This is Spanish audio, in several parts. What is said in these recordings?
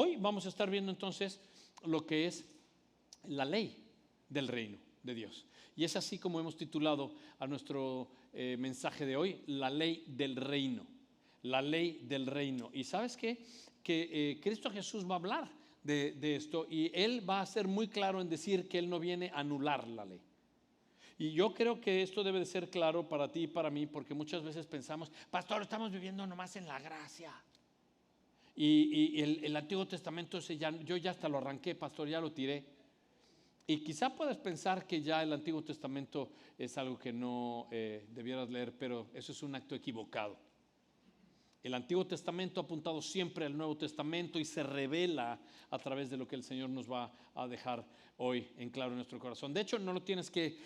Hoy vamos a estar viendo entonces lo que es la ley del reino de Dios. Y es así como hemos titulado a nuestro mensaje de hoy, la ley del reino. La ley del reino. Y ¿sabes qué? Que Cristo Jesús va a hablar de esto, y Él va a ser muy claro en decir que Él no viene a anular la ley. Y yo creo que esto debe de ser claro para ti y para mí, porque muchas veces pensamos, pastor, estamos viviendo nomás en la gracia. Y el Antiguo Testamento, yo ya hasta lo arranqué, pastor, ya lo tiré. Y quizá puedas pensar que ya el Antiguo Testamento es algo que no debieras leer, pero eso es un acto equivocado. El Antiguo Testamento ha apuntado siempre al Nuevo Testamento y se revela a través de lo que el Señor nos va a dejar hoy en claro en nuestro corazón. De hecho, no lo tienes que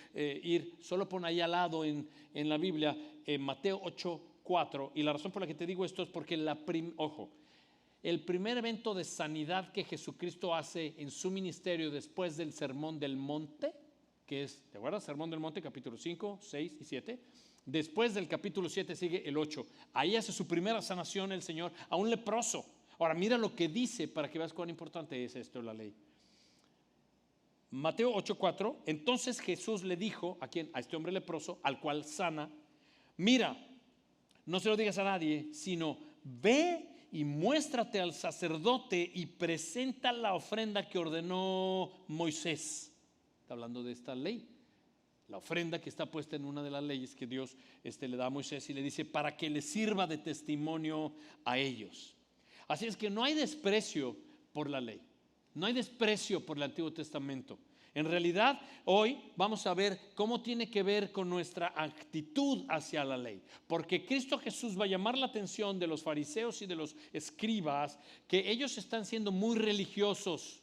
ir, solo pon ahí al lado en la Biblia, en Mateo 8:4. Y la razón por la que te digo esto es porque el primer evento de sanidad que Jesucristo hace en su ministerio después del Sermón del Monte, que es, ¿te acuerdas? Sermón del Monte, capítulo 5, 6 y 7. Después del capítulo 7 sigue el 8. Ahí hace su primera sanación el Señor a un leproso. Ahora mira lo que dice para que veas cuán importante es esto, la ley. Mateo 8:4. Entonces Jesús le dijo, ¿a quién? A este hombre leproso, al cual sana: mira, no se lo digas a nadie, sino ve y muéstrate al sacerdote y presenta la ofrenda que ordenó Moisés. Está hablando de esta ley. La ofrenda que está puesta en una de las leyes que Dios le da a Moisés, y le dice para que le sirva de testimonio a ellos. Así es que no hay desprecio por la ley, no hay desprecio por el Antiguo Testamento. En realidad, hoy vamos a ver cómo tiene que ver con nuestra actitud hacia la ley, porque Cristo Jesús va a llamar la atención de los fariseos y de los escribas, que ellos están siendo muy religiosos.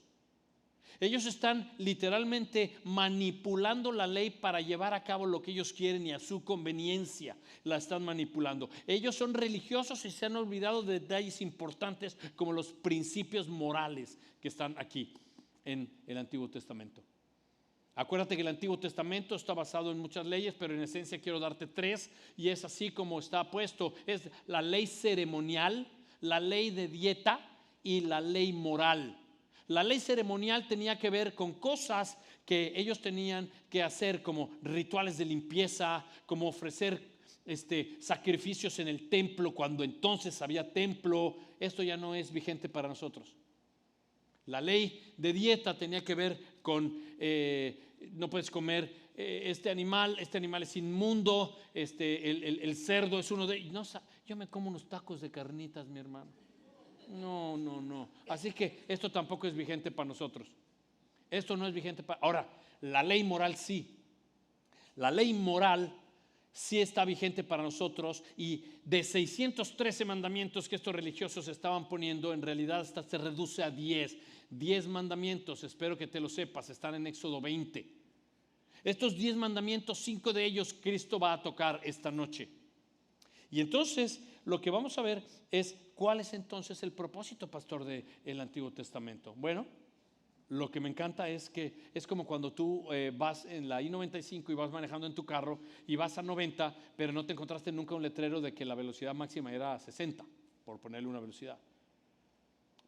Ellos están literalmente manipulando la ley para llevar a cabo lo que ellos quieren, y a su conveniencia la están manipulando. Ellos son religiosos y se han olvidado de detalles importantes como los principios morales que están aquí en el Antiguo Testamento. Acuérdate que el Antiguo Testamento está basado en muchas leyes, pero en esencia quiero darte tres, y es así como está puesto. Es la ley ceremonial, la ley de dieta y la ley moral. La ley ceremonial tenía que ver con cosas que ellos tenían que hacer, como rituales de limpieza, como ofrecer sacrificios en el templo cuando entonces había templo. Esto ya no es vigente para nosotros. La ley de dieta tenía que ver con no puedes comer este animal es inmundo, el cerdo es uno de ellos. No, yo me como unos tacos de carnitas, mi hermano. No. Así que esto tampoco es vigente para nosotros. Esto no es vigente para... Ahora, la ley moral sí. La ley moral sí está vigente para nosotros, y de 613 mandamientos que estos religiosos estaban poniendo, en realidad hasta se reduce a 10 mandamientos. Espero que te lo sepas, están en Éxodo 20. Estos 10 mandamientos, 5 de ellos Cristo va a tocar esta noche. Y entonces lo que vamos a ver es cuál es entonces el propósito, pastor, del Antiguo Testamento. Bueno, lo que me encanta es que es como cuando tú vas en la I-95 y vas manejando en tu carro y vas a 90, pero no te encontraste nunca un letrero de que la velocidad máxima era 60, por ponerle una velocidad.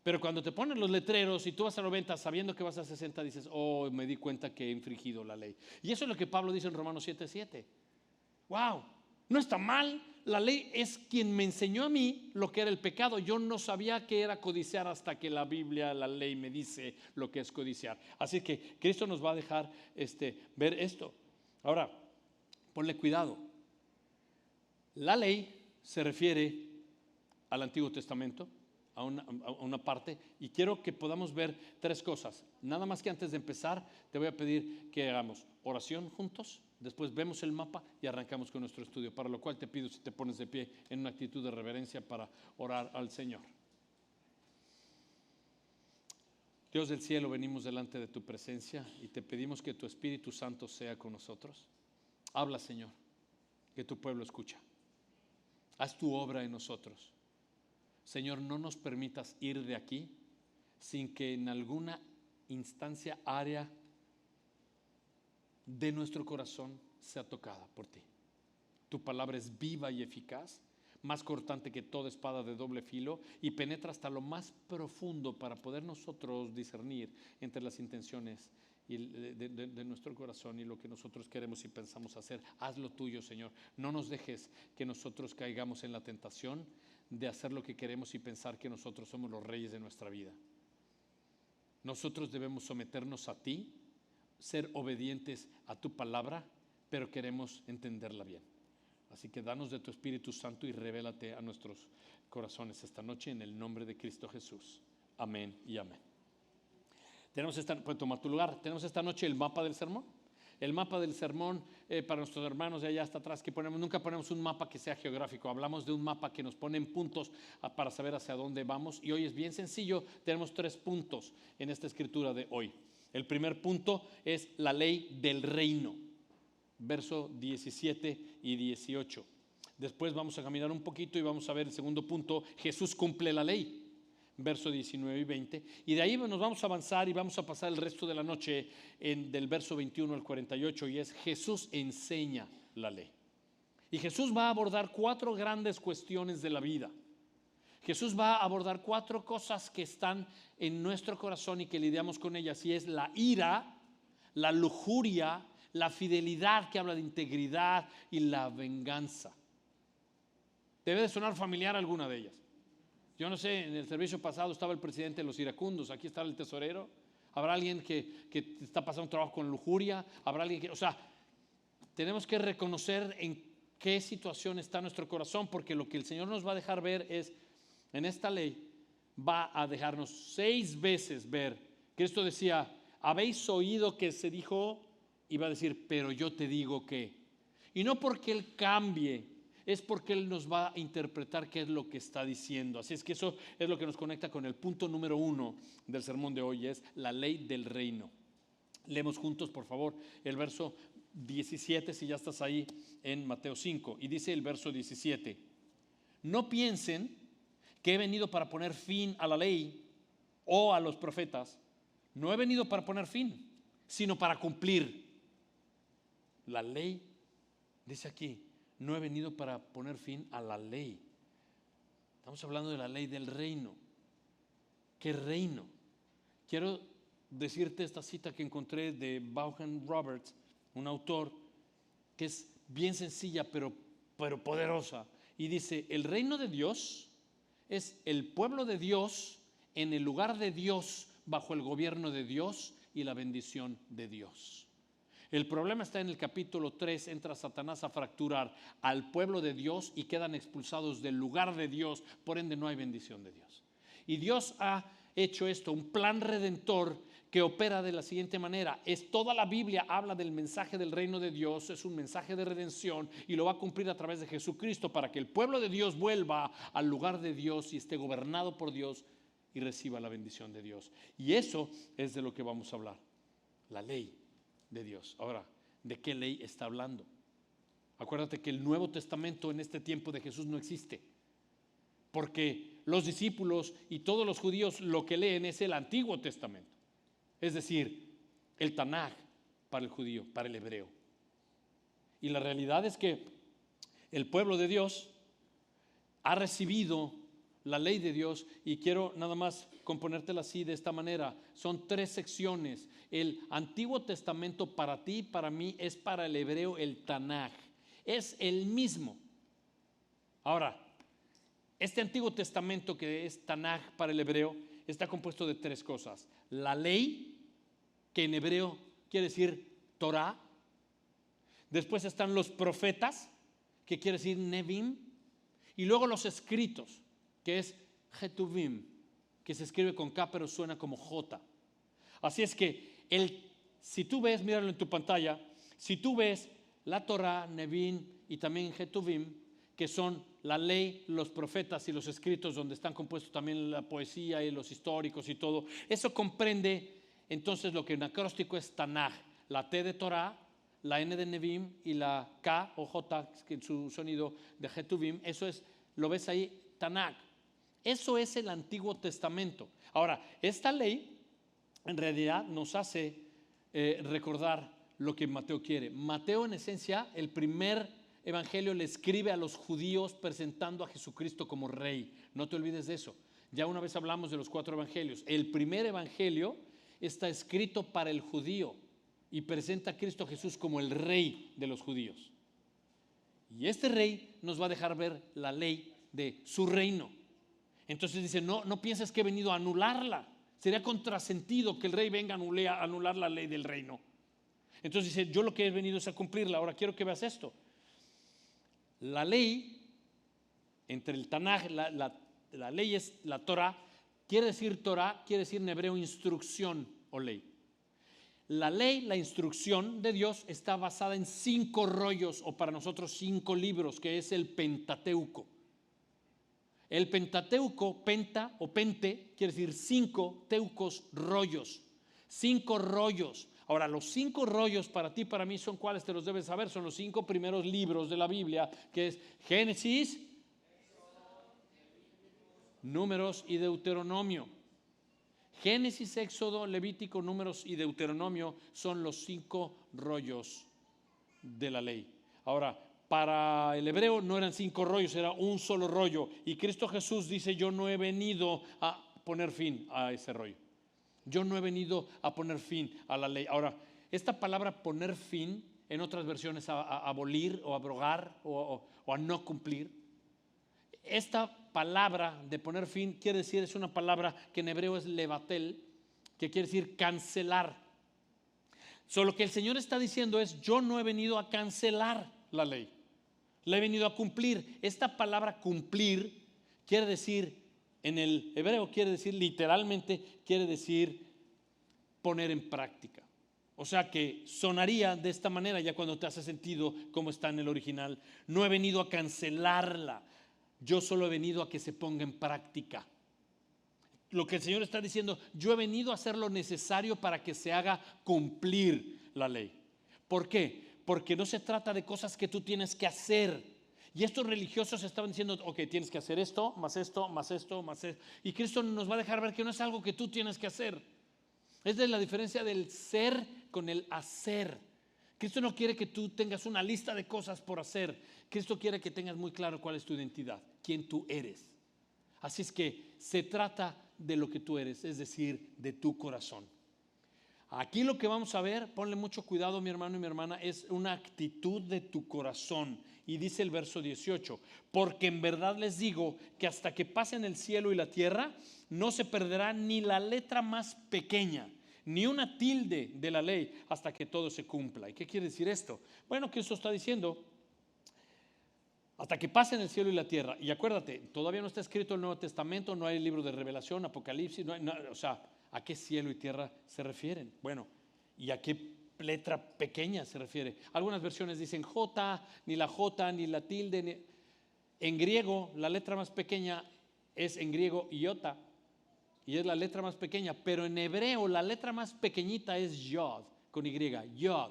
Pero cuando te ponen los letreros y tú vas a 90 sabiendo que vas a 60, dices, oh, me di cuenta que he infringido la ley. Y eso es lo que Pablo dice en Romanos 7:7. Wow, no está mal. La ley es quien me enseñó a mí lo que era el pecado. Yo no sabía que era codiciar hasta que la Biblia, la ley, me dice lo que es codiciar. Así que Cristo nos va a dejar ver esto. Ahora, ponle cuidado. La ley se refiere al Antiguo Testamento, a una parte, y quiero que podamos ver tres cosas. Nada más que antes de empezar te voy a pedir que hagamos oración juntos, después vemos el mapa y arrancamos con nuestro estudio, para lo cual te pido si te pones de pie en una actitud de reverencia para orar al Señor. Dios del cielo, venimos delante de tu presencia y te pedimos que tu Espíritu Santo sea con nosotros. Habla, Señor, que tu pueblo escucha. Haz tu obra en nosotros. Señor, no nos permitas ir de aquí sin que en alguna instancia, área de nuestro corazón sea tocada por ti. Tu palabra es viva y eficaz, más cortante que toda espada de doble filo y penetra hasta lo más profundo para poder nosotros discernir entre las intenciones de nuestro corazón y lo que nosotros queremos y pensamos hacer. Haz lo tuyo, Señor. No nos dejes que nosotros caigamos en la tentación de hacer lo que queremos y pensar que nosotros somos los reyes de nuestra vida. Nosotros debemos someternos a ti, ser obedientes a tu palabra, pero queremos entenderla bien. Así que danos de tu Espíritu Santo y revélate a nuestros corazones esta noche en el nombre de Cristo Jesús. Amén y amén. Puedes tomar tu lugar. Tenemos esta noche el mapa del sermón. El mapa del sermón para nuestros hermanos de allá hasta atrás que ponemos. Nunca ponemos un mapa que sea geográfico. Hablamos de un mapa que nos pone en puntos para saber hacia dónde vamos. Y hoy es bien sencillo. Tenemos 3 puntos en esta escritura de hoy. El primer punto es la ley del reino. Verso 17 y 18. Después vamos a caminar un poquito y vamos a ver el segundo punto. Jesús cumple la ley. Verso 19 y 20. Y de ahí nos vamos a avanzar y vamos a pasar el resto de la noche del verso 21 al 48. Y es Jesús enseña la ley. Y Jesús va a abordar 4 grandes cuestiones de la vida. Jesús va a abordar 4 cosas que están en nuestro corazón y que lidiamos con ellas. Y es la ira, la lujuria, la fidelidad, que habla de integridad, y la venganza. Debe de sonar familiar alguna de ellas. Yo no sé, en el servicio pasado estaba el presidente de los iracundos, aquí está el tesorero. Habrá alguien que está pasando un trabajo con lujuria, habrá alguien que, o sea, tenemos que reconocer en qué situación está nuestro corazón, porque lo que el Señor nos va a dejar ver es, en esta ley, va a dejarnos 6 veces ver. Cristo decía, habéis oído que se dijo, y va a decir, pero yo te digo que. Y no porque Él cambie, es porque Él nos va a interpretar qué es lo que está diciendo. Así es que eso es lo que nos conecta con el punto número 1 del sermón de hoy, es la ley del reino. Leemos juntos, por favor, el verso 17, si ya estás ahí en Mateo 5. Y dice el verso 17, no piensen que he venido para poner fin a la ley o a los profetas. No he venido para poner fin, sino para cumplir. La ley, dice aquí, no he venido para poner fin a la ley. Estamos hablando de la ley del reino. ¿Qué reino? Quiero decirte esta cita que encontré de Vaughan Roberts, un autor que es bien sencilla pero poderosa. Y dice, el reino de Dios es el pueblo de Dios en el lugar de Dios, bajo el gobierno de Dios y la bendición de Dios. El problema está en el capítulo 3, entra Satanás a fracturar al pueblo de Dios y quedan expulsados del lugar de Dios, por ende no hay bendición de Dios. Y Dios ha hecho esto, un plan redentor que opera de la siguiente manera. Toda la Biblia habla del mensaje del reino de Dios, es un mensaje de redención y lo va a cumplir a través de Jesucristo para que el pueblo de Dios vuelva al lugar de Dios y esté gobernado por Dios y reciba la bendición de Dios. Y eso es de lo que vamos a hablar, la ley de Dios. Ahora, ¿de qué ley está hablando? Acuérdate que el Nuevo Testamento en este tiempo de Jesús no existe, porque los discípulos y todos los judíos lo que leen es el Antiguo Testamento, es decir, el Tanaj para el judío, para el hebreo. Y la realidad es que el pueblo de Dios ha recibido la ley de Dios, y quiero nada más componértela así, de esta manera. Son 3 secciones. El Antiguo Testamento para ti y para mí es para el hebreo el Tanaj. Es el mismo. Ahora, este Antiguo Testamento que es Tanaj para el hebreo está compuesto de 3 cosas. La ley, que en hebreo quiere decir Torah. Después están los profetas, que quiere decir Nevim. Y luego los escritos, que es Ketuvim, que se escribe con K pero suena como J. Así es que si tú ves, míralo en tu pantalla, si tú ves la Torah, Nevim y también Ketuvim, que son la ley, los profetas y los escritos, donde están compuestos también la poesía y los históricos y todo, eso comprende entonces lo que en acróstico es Tanaj, la T de Torah, la N de Nevim y la K o J, que es su sonido de Ketuvim. Eso es, lo ves ahí, Tanaj. Eso es el Antiguo Testamento. Ahora, esta ley en realidad nos hace recordar lo que Mateo quiere. Mateo, en esencia, el primer evangelio le escribe a los judíos presentando a Jesucristo como rey. No te olvides de eso. Ya una vez hablamos de los 4 evangelios. El primer evangelio está escrito para el judío y presenta a Cristo Jesús como el rey de los judíos. Y este rey nos va a dejar ver la ley de su reino. Entonces dice, no pienses que he venido a anularla. Sería contrasentido que el rey venga a anular la ley del reino. Entonces dice, yo lo que he venido es a cumplirla. Ahora quiero que veas esto. La ley, entre el Tanaj, la ley es la Torah. Quiere decir Torah, quiere decir en hebreo instrucción o ley. La ley, la instrucción de Dios está basada en 5 rollos, o para nosotros 5 libros, que es el Pentateuco. El Pentateuco, penta o pente, quiere decir 5, teucos, rollos. 5 rollos. Ahora, los 5 rollos para ti, para mí, son cuáles, te los debes saber. Son los 5 primeros libros de la Biblia, que es Génesis, Números y Deuteronomio. Génesis, Éxodo, Levítico, Números y Deuteronomio son los 5 rollos de la ley. Ahora, para el hebreo no eran 5 rollos, era un solo rollo. Y Cristo Jesús dice, yo no he venido a poner fin a ese rollo. Yo no he venido a poner fin a la ley. Ahora, esta palabra poner fin, en otras versiones a abolir o abrogar o a no cumplir. Esta palabra de poner fin quiere decir, es una palabra que en hebreo es levatel, que quiere decir cancelar. Solo que el Señor está diciendo es, yo no he venido a cancelar la ley, la he venido a cumplir. Esta palabra cumplir quiere decir, en el hebreo quiere decir literalmente, quiere decir poner en práctica. O sea que sonaría de esta manera ya cuando te hace sentido como está en el original. No he venido a cancelarla, yo solo he venido a que se ponga en práctica. Lo que el Señor está diciendo, yo he venido a hacer lo necesario para que se haga cumplir la ley. ¿Por qué? Porque no se trata de cosas que tú tienes que hacer. Y estos religiosos estaban diciendo, ok, tienes que hacer esto, más esto, más esto, más esto. Y Cristo nos va a dejar ver que no es algo que tú tienes que hacer. Esa es la diferencia del ser con el hacer. Cristo no quiere que tú tengas una lista de cosas por hacer. Cristo quiere que tengas muy claro cuál es tu identidad, quién tú eres. Así es que se trata de lo que tú eres, es decir, de tu corazón. Aquí lo que vamos a ver, ponle mucho cuidado mi hermano y mi hermana, es una actitud de tu corazón. Y dice el verso 18, porque en verdad les digo que hasta que pasen el cielo y la tierra, no se perderá ni la letra más pequeña, ni una tilde de la ley, hasta que todo se cumpla. ¿Y qué quiere decir esto? Bueno, que eso está diciendo, hasta que pasen el cielo y la tierra. Y acuérdate, todavía no está escrito el Nuevo Testamento, no hay el libro de Revelación, Apocalipsis, o sea, ¿a qué cielo y tierra se refieren? Bueno, ¿y a qué letra pequeña se refiere? Algunas versiones dicen J, ni la J, ni la tilde. En griego, la letra más pequeña es en griego iota, y es la letra más pequeña, pero en hebreo la letra más pequeñita es yod, con Y, yod,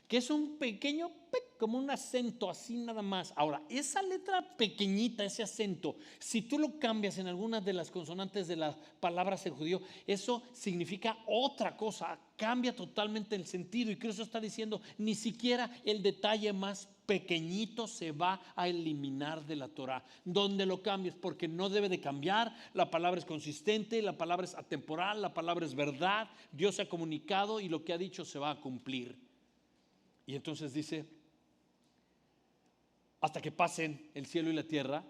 que es un pequeño, como un acento así nada más. Ahora, esa letra pequeñita, ese acento, si tú lo cambias en algunas de las consonantes de las palabras en judío, eso significa otra cosa, cambia totalmente el sentido. Y Cristo está diciendo, ni siquiera el detalle más pequeñito se va a eliminar de la Torah, donde lo cambies, porque no debe de cambiar. La palabra es consistente, la palabra es atemporal, la palabra es verdad. Dios se ha comunicado y lo que ha dicho se va a cumplir. Y entonces dice, hasta que pasen el cielo y la tierra.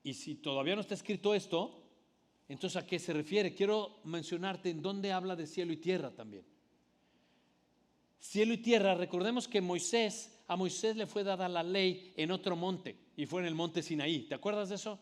Y si todavía no está escrito esto, entonces ¿a qué se refiere? Quiero mencionarte en dónde habla de cielo y tierra también. Cielo y tierra, recordemos que a Moisés le fue dada la ley en otro monte, y fue en el monte Sinaí. ¿Te acuerdas de eso?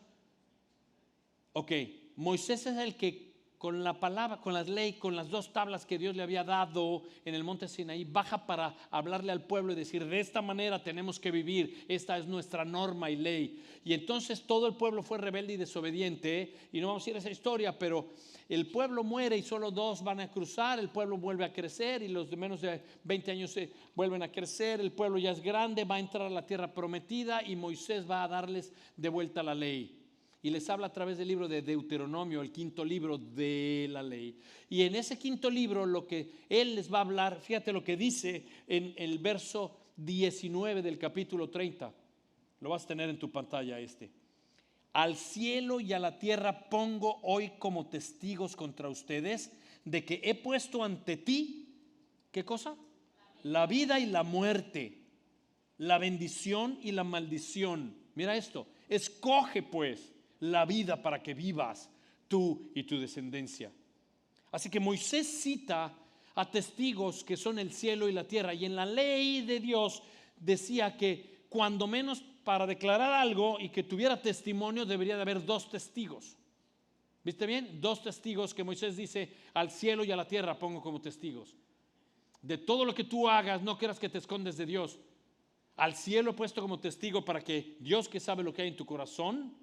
Ok, Moisés es el que con la palabra, con las leyes, con las 2 tablas que Dios le había dado en el monte Sinaí, baja para hablarle al pueblo y decir, de esta manera tenemos que vivir, esta es nuestra norma y ley. Y entonces todo el pueblo fue rebelde y desobediente, y no vamos a ir a esa historia, pero el pueblo muere y solo 2 van a cruzar, el pueblo vuelve a crecer y los de menos de 20 años se vuelven a crecer, el pueblo ya es grande, va a entrar a la tierra prometida y Moisés va a darles de vuelta la ley. Y les habla a través del libro de Deuteronomio, el 5.º libro de la ley. Y en ese 5.º libro lo que él les va a hablar, fíjate lo que dice en el verso 19 del capítulo 30. Lo vas a tener en tu pantalla este. Al cielo y a la tierra pongo hoy como testigos contra ustedes de que he puesto ante ti, ¿qué cosa? La vida y la muerte, la bendición y la maldición. Mira esto, escoge pues la vida para que vivas tú y tu descendencia. Así que Moisés cita a testigos que son el cielo y la tierra, y en la ley de Dios decía que cuando menos para declarar algo y que tuviera testimonio debería de haber 2 testigos. ¿Viste bien? 2 testigos que Moisés dice: al cielo y a la tierra pongo como testigos. De todo lo que tú hagas, no creas que te escondes de Dios. Al cielo he puesto como testigo para que Dios, que sabe lo que hay en tu corazón,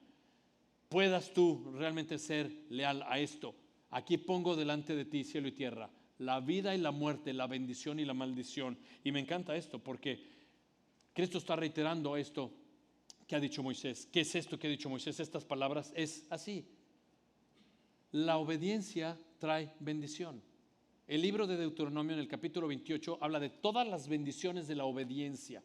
puedas tú realmente ser leal a esto. Aquí pongo delante de ti cielo y tierra, la vida y la muerte, la bendición y la maldición. Y me encanta esto porque Cristo está reiterando esto que ha dicho Moisés. ¿Qué es esto que ha dicho Moisés? Estas palabras es así: la obediencia trae bendición. El libro de Deuteronomio en el capítulo 28 habla de todas las bendiciones de la obediencia.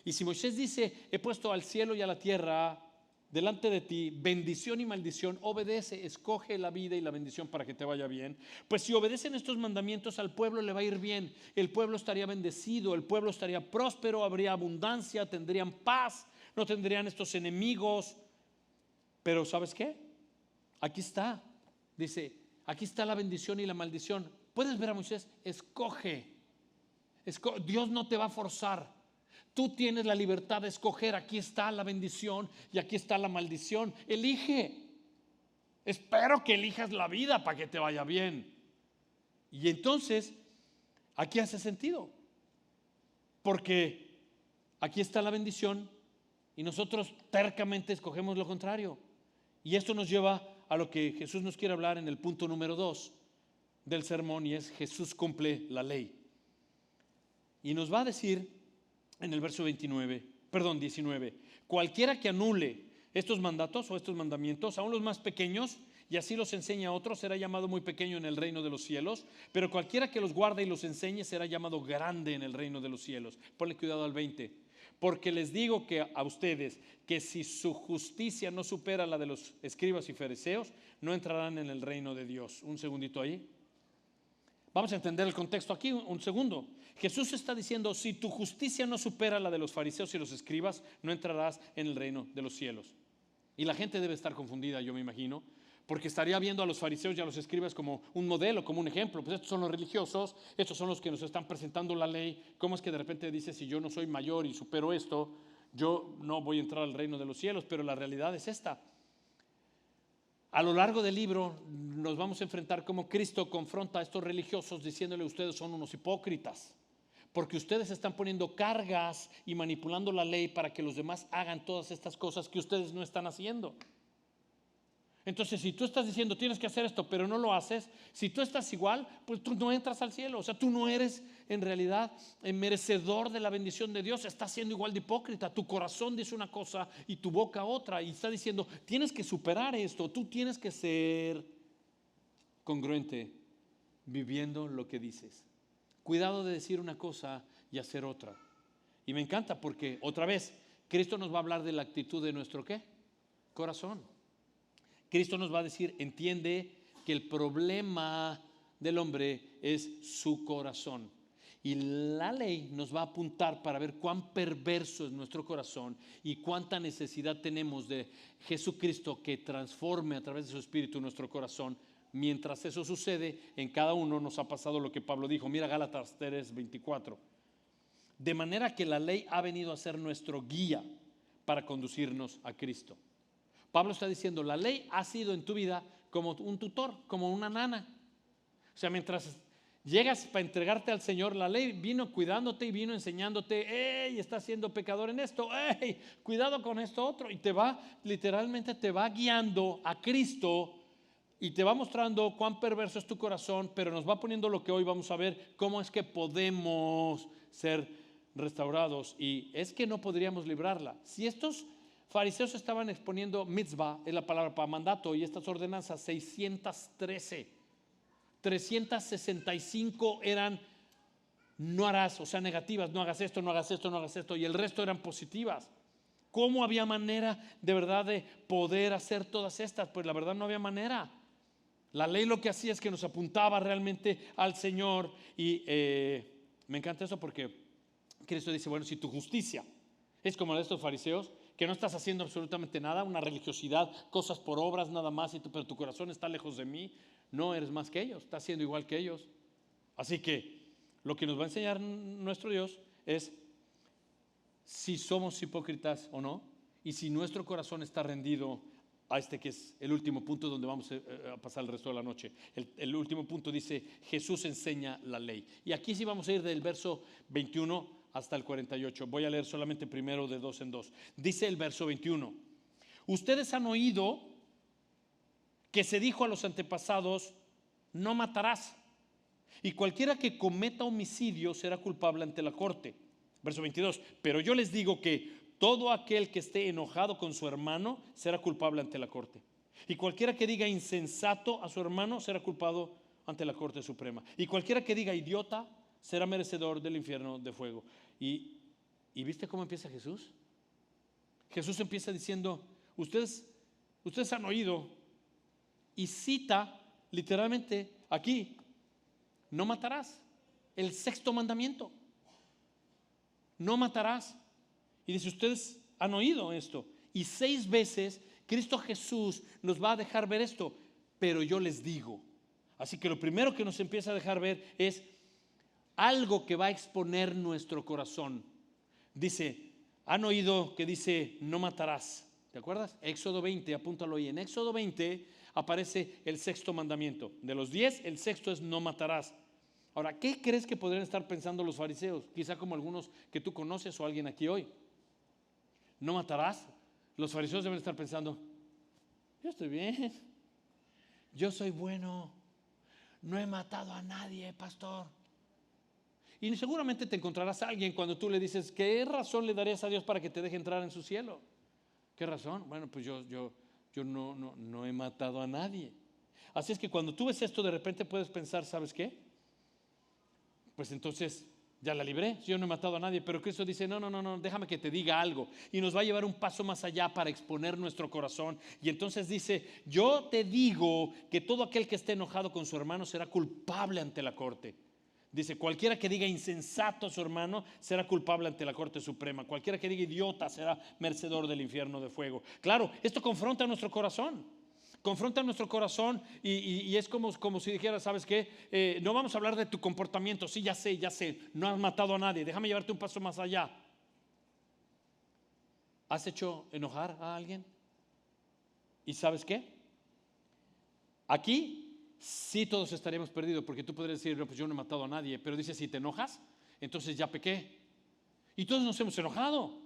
Y si Moisés dice: he puesto al cielo y a la tierra delante de ti bendición y maldición, obedece, escoge la vida y la bendición para que te vaya bien. Pues si obedecen estos mandamientos, al pueblo le va a ir bien, el pueblo estaría bendecido, el pueblo estaría próspero, habría abundancia, tendrían paz, no tendrían estos enemigos. Pero ¿sabes qué? Aquí está, dice, aquí está la bendición y la maldición. Puedes ver a Moisés, escoge. Dios no te va a forzar. Tú tienes la libertad de escoger. Aquí está la bendición y aquí está la maldición. Elige. Espero que elijas la vida para que te vaya bien. Y entonces, aquí hace sentido. Porque aquí está la bendición y nosotros tercamente escogemos lo contrario. Y esto nos lleva a lo que Jesús nos quiere hablar en el punto número 2 del sermón, y es: Jesús cumple la ley. Y nos va a decir en el verso 19, cualquiera que anule estos mandatos o estos mandamientos, aun los más pequeños, y así los enseña a otros, será llamado muy pequeño en el reino de los cielos, pero cualquiera que los guarde y los enseñe será llamado grande en el reino de los cielos. Ponle cuidado al 20. Porque les digo que a ustedes que si su justicia no supera la de los escribas y fariseos, no entrarán en el reino de Dios. Un segundito ahí. Vamos a entender el contexto aquí un segundo. Jesús está diciendo: si tu justicia no supera la de los fariseos y los escribas, no entrarás en el reino de los cielos. Y la gente debe estar confundida, yo me imagino, porque estaría viendo a los fariseos y a los escribas como un modelo, como un ejemplo. Pues estos son los religiosos, estos son los que nos están presentando la ley. ¿Cómo es que de repente dice: si yo no soy mayor y supero esto, yo no voy a entrar al reino de los cielos? Pero la realidad es esta. A lo largo del libro nos vamos a enfrentar cómo Cristo confronta a estos religiosos diciéndole: ustedes son unos hipócritas, porque ustedes están poniendo cargas y manipulando la ley para que los demás hagan todas estas cosas que ustedes no están haciendo. Entonces, si tú estás diciendo tienes que hacer esto, pero no lo haces, si tú estás igual, pues tú no entras al cielo. O sea, tú no eres en realidad merecedor de la bendición de Dios. Estás siendo igual de hipócrita. Tu corazón dice una cosa y tu boca otra, y está diciendo tienes que superar esto. Tú tienes que ser congruente viviendo lo que dices. Cuidado de decir una cosa y hacer otra. Y me encanta porque otra vez Cristo nos va a hablar de la actitud de nuestro ¿qué? Corazón. Cristo nos va a decir: entiende que el problema del hombre es su corazón. Y la ley nos va a apuntar para ver cuán perverso es nuestro corazón y cuánta necesidad tenemos de Jesucristo que transforme a través de su Espíritu nuestro corazón. Mientras eso sucede, en cada uno nos ha pasado lo que Pablo dijo. Mira Gálatas 3:24. De manera que la ley ha venido a ser nuestro guía para conducirnos a Cristo. Pablo está diciendo: la ley ha sido en tu vida como un tutor, como una nana. O sea, mientras llegas para entregarte al Señor, la ley vino cuidándote y vino enseñándote: hey, estás siendo pecador en esto, hey, cuidado con esto otro. Y te va, literalmente te va guiando a Cristo y te va mostrando cuán perverso es tu corazón, pero nos va poniendo lo que hoy vamos a ver: cómo es que podemos ser restaurados. Y es que no podríamos librarla. Si estos fariseos estaban exponiendo mitzvah, es la palabra para mandato, y estas ordenanzas 613, 365 eran no harás, o sea, negativas, no hagas esto, no hagas esto, no hagas esto, y el resto eran positivas. ¿Cómo había manera de verdad de poder hacer todas estas? Pues la verdad no había manera. La ley lo que hacía es que nos apuntaba realmente al Señor. Y me encanta eso porque Cristo dice, bueno, si tu justicia es como la de estos fariseos, que no estás haciendo absolutamente nada, una religiosidad, cosas por obras nada más, pero tu corazón está lejos de mí, no eres más que ellos, estás siendo igual que ellos. Así que lo que nos va a enseñar nuestro Dios es si somos hipócritas o no, y si nuestro corazón está rendido a este que es el último punto donde vamos a pasar el resto de la noche. El último punto dice, Jesús enseña la ley. Y aquí sí vamos a ir del verso 21 hasta el 48. Voy a leer solamente primero de dos en dos. Dice el verso 21, ustedes han oído que se dijo a los antepasados, no matarás, y cualquiera que cometa homicidio será culpable ante la corte. Verso 22, pero yo les digo que todo aquel que esté enojado con su hermano será culpable ante la corte. Y cualquiera que diga insensato a su hermano será culpado ante la corte suprema. Y cualquiera que diga idiota será merecedor del infierno de fuego. ¿Y viste cómo empieza Jesús? Jesús empieza diciendo, ustedes han oído, y cita literalmente aquí, no matarás, el sexto mandamiento. No matarás. Y dice, ustedes han oído esto. Y 6 veces Cristo Jesús nos va a dejar ver esto. Pero yo les digo. Así que lo primero que nos empieza a dejar ver es algo que va a exponer nuestro corazón. Dice, han oído que dice, no matarás. ¿Te acuerdas? Éxodo 20, apúntalo ahí. En Éxodo 20 aparece el sexto mandamiento. De los 10, el sexto es no matarás. Ahora, ¿qué crees que podrían estar pensando los fariseos? Quizá como algunos que tú conoces o alguien aquí hoy. ¿No matarás? Los fariseos deben estar pensando, yo estoy bien, yo soy bueno, no he matado a nadie, pastor. Y seguramente te encontrarás a alguien cuando tú le dices, ¿qué razón le darías a Dios para que te deje entrar en su cielo? ¿Qué razón? Bueno, pues yo no he matado a nadie. Así es que cuando tú ves esto, de repente puedes pensar, ¿sabes qué? Pues entonces ya la libré, yo no he matado a nadie. Pero Cristo dice, no, déjame que te diga algo. Y nos va a llevar un paso más allá para exponer nuestro corazón. Y entonces dice, yo te digo que todo aquel que esté enojado con su hermano será culpable ante la corte. Dice, cualquiera que diga insensato a su hermano será culpable ante la corte suprema. Cualquiera que diga idiota será merecedor del infierno de fuego. Claro, esto confronta nuestro corazón. Confronta nuestro corazón y es como si dijera, ¿sabes qué? No vamos a hablar de tu comportamiento. Sí, ya sé, no has matado a nadie. Déjame llevarte un paso más allá. ¿Has hecho enojar a alguien? ¿Y sabes qué? Aquí sí todos estaríamos perdidos, porque tú podrías decir, no, pues yo no he matado a nadie. Pero dice, si te enojas, entonces ya pequé. Y todos nos hemos enojado.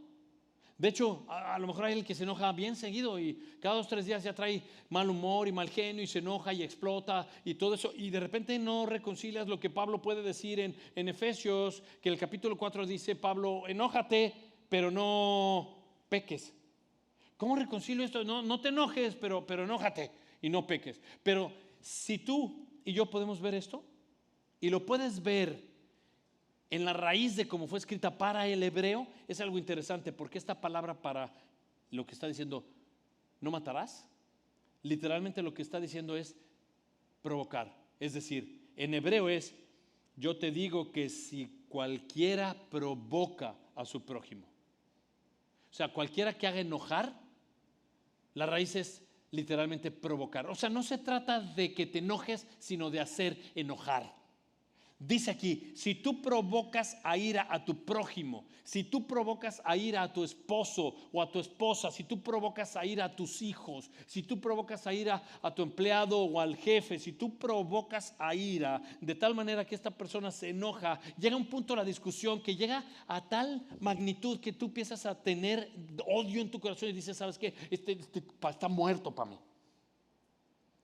De hecho, a lo mejor hay el que se enoja bien seguido y cada 2 o 3 días ya trae mal humor y mal genio y se enoja y explota y todo eso, y de repente no reconcilias lo que Pablo puede decir en Efesios, que el capítulo 4 dice Pablo, enójate pero no peques. ¿Cómo reconcilio esto? No te enojes, pero enójate y no peques. Pero si tú y yo podemos ver esto y lo puedes ver en la raíz de cómo fue escrita para el hebreo, es algo interesante, porque esta palabra para lo que está diciendo, no matarás, literalmente lo que está diciendo es provocar. Es decir, en hebreo es, yo te digo que si cualquiera provoca a su prójimo, o sea, cualquiera que haga enojar, la raíz es literalmente provocar. O sea, no se trata de que te enojes, sino de hacer enojar. Dice aquí, si tú provocas a ira a tu prójimo, si tú provocas a ira a tu esposo o a tu esposa, si tú provocas a ira a tus hijos, si tú provocas a ira a tu empleado o al jefe, si tú provocas a ira de tal manera que esta persona se enoja, llega un punto de la discusión que llega a tal magnitud que tú empiezas a tener odio en tu corazón y dices, ¿sabes qué? Este está muerto para mí.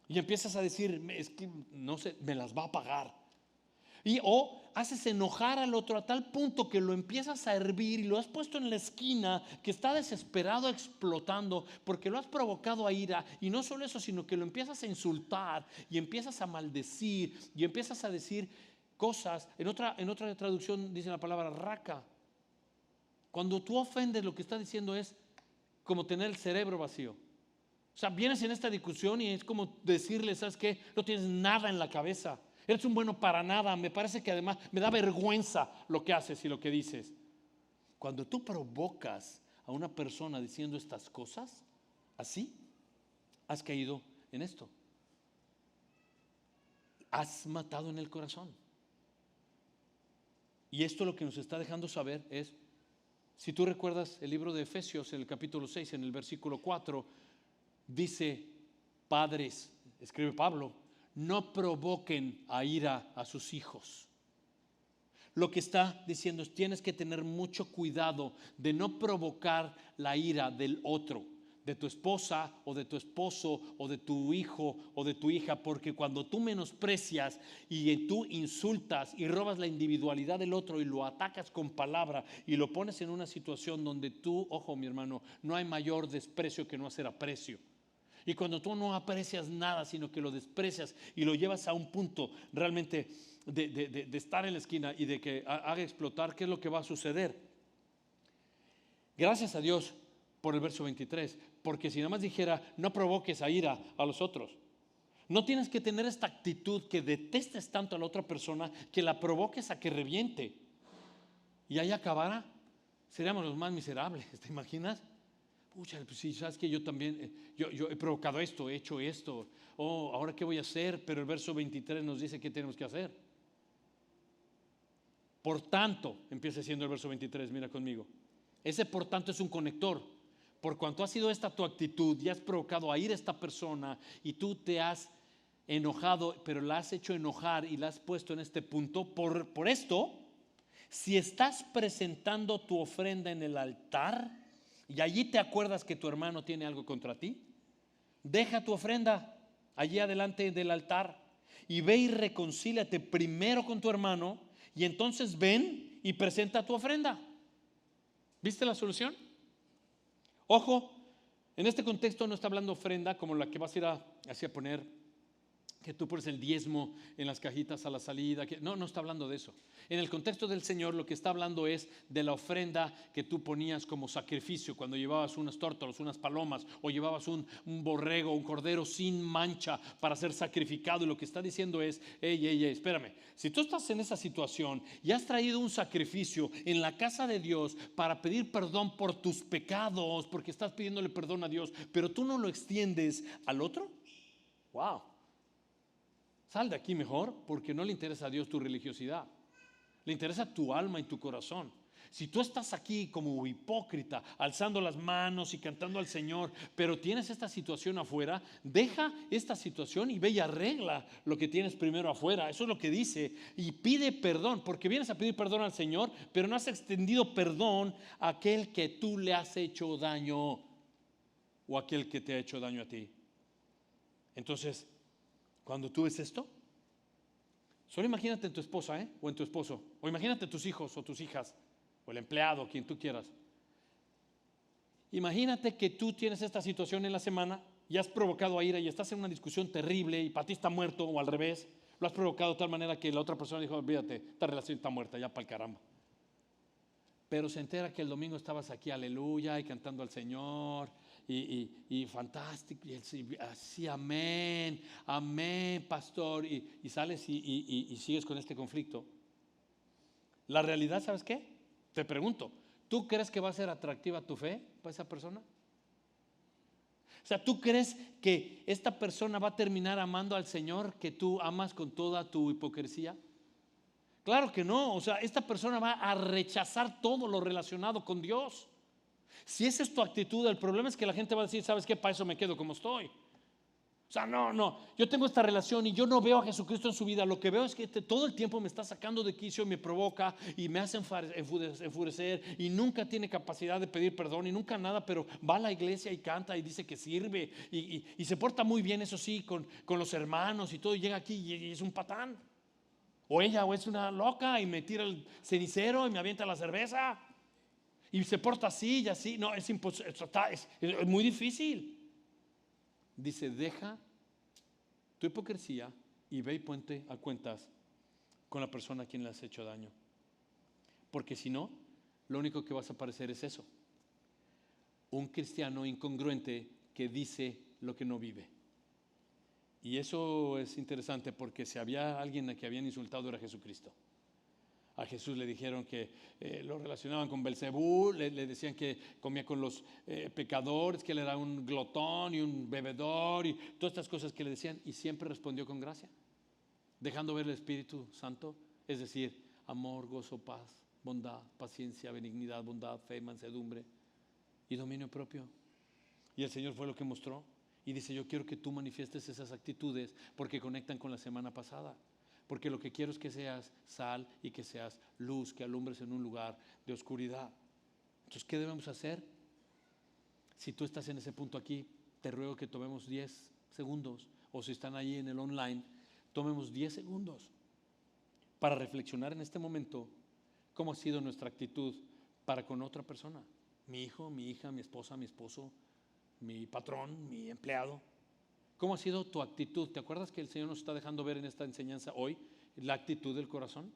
Y empiezas a decir, es que no sé, me las va a pagar. O haces enojar al otro a tal punto que lo empiezas a hervir y lo has puesto en la esquina, que está desesperado, explotando, porque lo has provocado a ira. Y no solo eso, sino que lo empiezas a insultar y empiezas a maldecir y empiezas a decir cosas. En otra traducción dice la palabra raca. Cuando tú ofendes, lo que está diciendo es como tener el cerebro vacío. O sea, vienes en esta discusión y es como decirle, ¿sabes qué? No tienes nada en la cabeza. Eres un bueno para nada. Me parece que además me da vergüenza lo que haces y lo que dices. Cuando tú provocas a una persona diciendo estas cosas, así, has caído en esto. Has matado en el corazón. Y esto lo que nos está dejando saber es, si tú recuerdas el libro de Efesios, en el capítulo 6, en el versículo 4, dice, padres, escribe Pablo, no provoquen a ira a sus hijos. Lo que está diciendo es, tienes que tener mucho cuidado de no provocar la ira del otro, de tu esposa o de tu esposo o de tu hijo o de tu hija, porque cuando tú menosprecias y tú insultas y robas la individualidad del otro y lo atacas con palabra y lo pones en una situación donde tú, ojo mi hermano, no hay mayor desprecio que no hacer aprecio. Y cuando tú no aprecias nada, sino que lo desprecias y lo llevas a un punto realmente de estar en la esquina y de que haga explotar, ¿qué es lo que va a suceder? Gracias a Dios por el verso 23, porque si nada más dijera, no provoques a ira a los otros. No tienes que tener esta actitud que detestes tanto a la otra persona que la provoques a que reviente. Y ahí acabara, seríamos los más miserables, ¿te imaginas? Pucha, pues sí, sabes que yo también, yo he provocado esto, he hecho esto. Oh, ahora qué voy a hacer, pero el verso 23 nos dice qué tenemos que hacer. Por tanto, empieza siendo el verso 23, mira conmigo. Ese por tanto es un conector. Por cuanto ha sido esta tu actitud y has provocado a ir a esta persona y tú te has enojado, pero la has hecho enojar y la has puesto en este punto, por esto, si estás presentando tu ofrenda en el altar y allí te acuerdas que tu hermano tiene algo contra ti, deja tu ofrenda allí adelante del altar y ve y reconcíliate primero con tu hermano y entonces ven y presenta tu ofrenda. ¿Viste la solución? Ojo, en este contexto no está hablando ofrenda como la que vas a ir a poner, que tú pones el diezmo en las cajitas a la salida. No está hablando de eso. En el contexto del Señor lo que está hablando es de la ofrenda que tú ponías como sacrificio cuando llevabas unas tórtolas, unas palomas o llevabas un borrego, un cordero sin mancha para ser sacrificado. Y lo que está diciendo es, espérame, si tú estás en esa situación y has traído un sacrificio en la casa de Dios para pedir perdón por tus pecados, porque estás pidiéndole perdón a Dios, pero tú no lo extiendes al otro, wow. Sal de aquí mejor, porque no le interesa a Dios tu religiosidad. Le interesa tu alma y tu corazón. Si tú estás aquí como hipócrita, alzando las manos y cantando al Señor, pero tienes esta situación afuera, deja esta situación y ve y arregla lo que tienes primero afuera. Eso es lo que dice. Y pide perdón, porque vienes a pedir perdón al Señor, pero no has extendido perdón a aquel que tú le has hecho daño o aquel que te ha hecho daño a ti. Entonces, cuando tú ves esto, solo imagínate en tu esposa, o en tu esposo, o imagínate tus hijos o tus hijas, o el empleado, quien tú quieras. Imagínate que tú tienes esta situación en la semana y has provocado a ira y estás en una discusión terrible y para ti está muerto, o al revés, lo has provocado de tal manera que la otra persona dijo, olvídate, esta relación está muerta ya para el caramba. Pero se entera que el domingo estabas aquí, aleluya, y cantando al Señor, y fantástico, y así, amén, amén, pastor, y sales y sigues con este conflicto. La realidad, ¿sabes qué? Te pregunto, ¿tú crees que va a ser atractiva tu fe para esa persona? O sea, ¿tú crees que esta persona va a terminar amando al Señor que tú amas con toda tu hipocresía? Claro que no. O sea, esta persona va a rechazar todo lo relacionado con Dios. Si esa es tu actitud, el problema es que la gente va a decir, ¿sabes qué? Para eso me quedo como estoy. O sea, no, yo tengo esta relación y yo no veo a Jesucristo en su vida. Lo que veo es que todo el tiempo me está sacando de quicio y me provoca y me hace enfurecer y nunca tiene capacidad de pedir perdón y nunca nada, pero va a la iglesia y canta y dice que sirve y se porta muy bien, eso sí, con los hermanos y todo, y llega aquí y es un patán. O ella o es una loca y me tira el cenicero y me avienta la cerveza y se porta así y así. No, es imposible, es muy difícil. Dice, deja tu hipocresía y ve y ponte a cuentas con la persona a quien le has hecho daño. Porque si no, lo único que vas a parecer es eso: un cristiano incongruente que dice lo que no vive. Y eso es interesante, porque si había alguien a quien habían insultado era Jesucristo. A Jesús le dijeron que lo relacionaban con Belcebú, le decían que comía con los pecadores, que él era un glotón y un bebedor y todas estas cosas que le decían, y siempre respondió con gracia, dejando ver el Espíritu Santo, es decir, amor, gozo, paz, bondad, paciencia, benignidad, bondad, fe, mansedumbre y dominio propio. Y el Señor fue lo que mostró, y dice: yo quiero que tú manifiestes esas actitudes porque conectan con la semana pasada. Porque lo que quiero es que seas sal y que seas luz, que alumbres en un lugar de oscuridad. Entonces, ¿qué debemos hacer? Si tú estás en ese punto aquí, te ruego que tomemos 10 segundos, o si están ahí en el online, tomemos 10 segundos para reflexionar en este momento cómo ha sido nuestra actitud para con otra persona. Mi hijo, mi hija, mi esposa, mi esposo, mi patrón, mi empleado. ¿Cómo ha sido tu actitud? ¿Te acuerdas que el Señor nos está dejando ver en esta enseñanza hoy la actitud del corazón?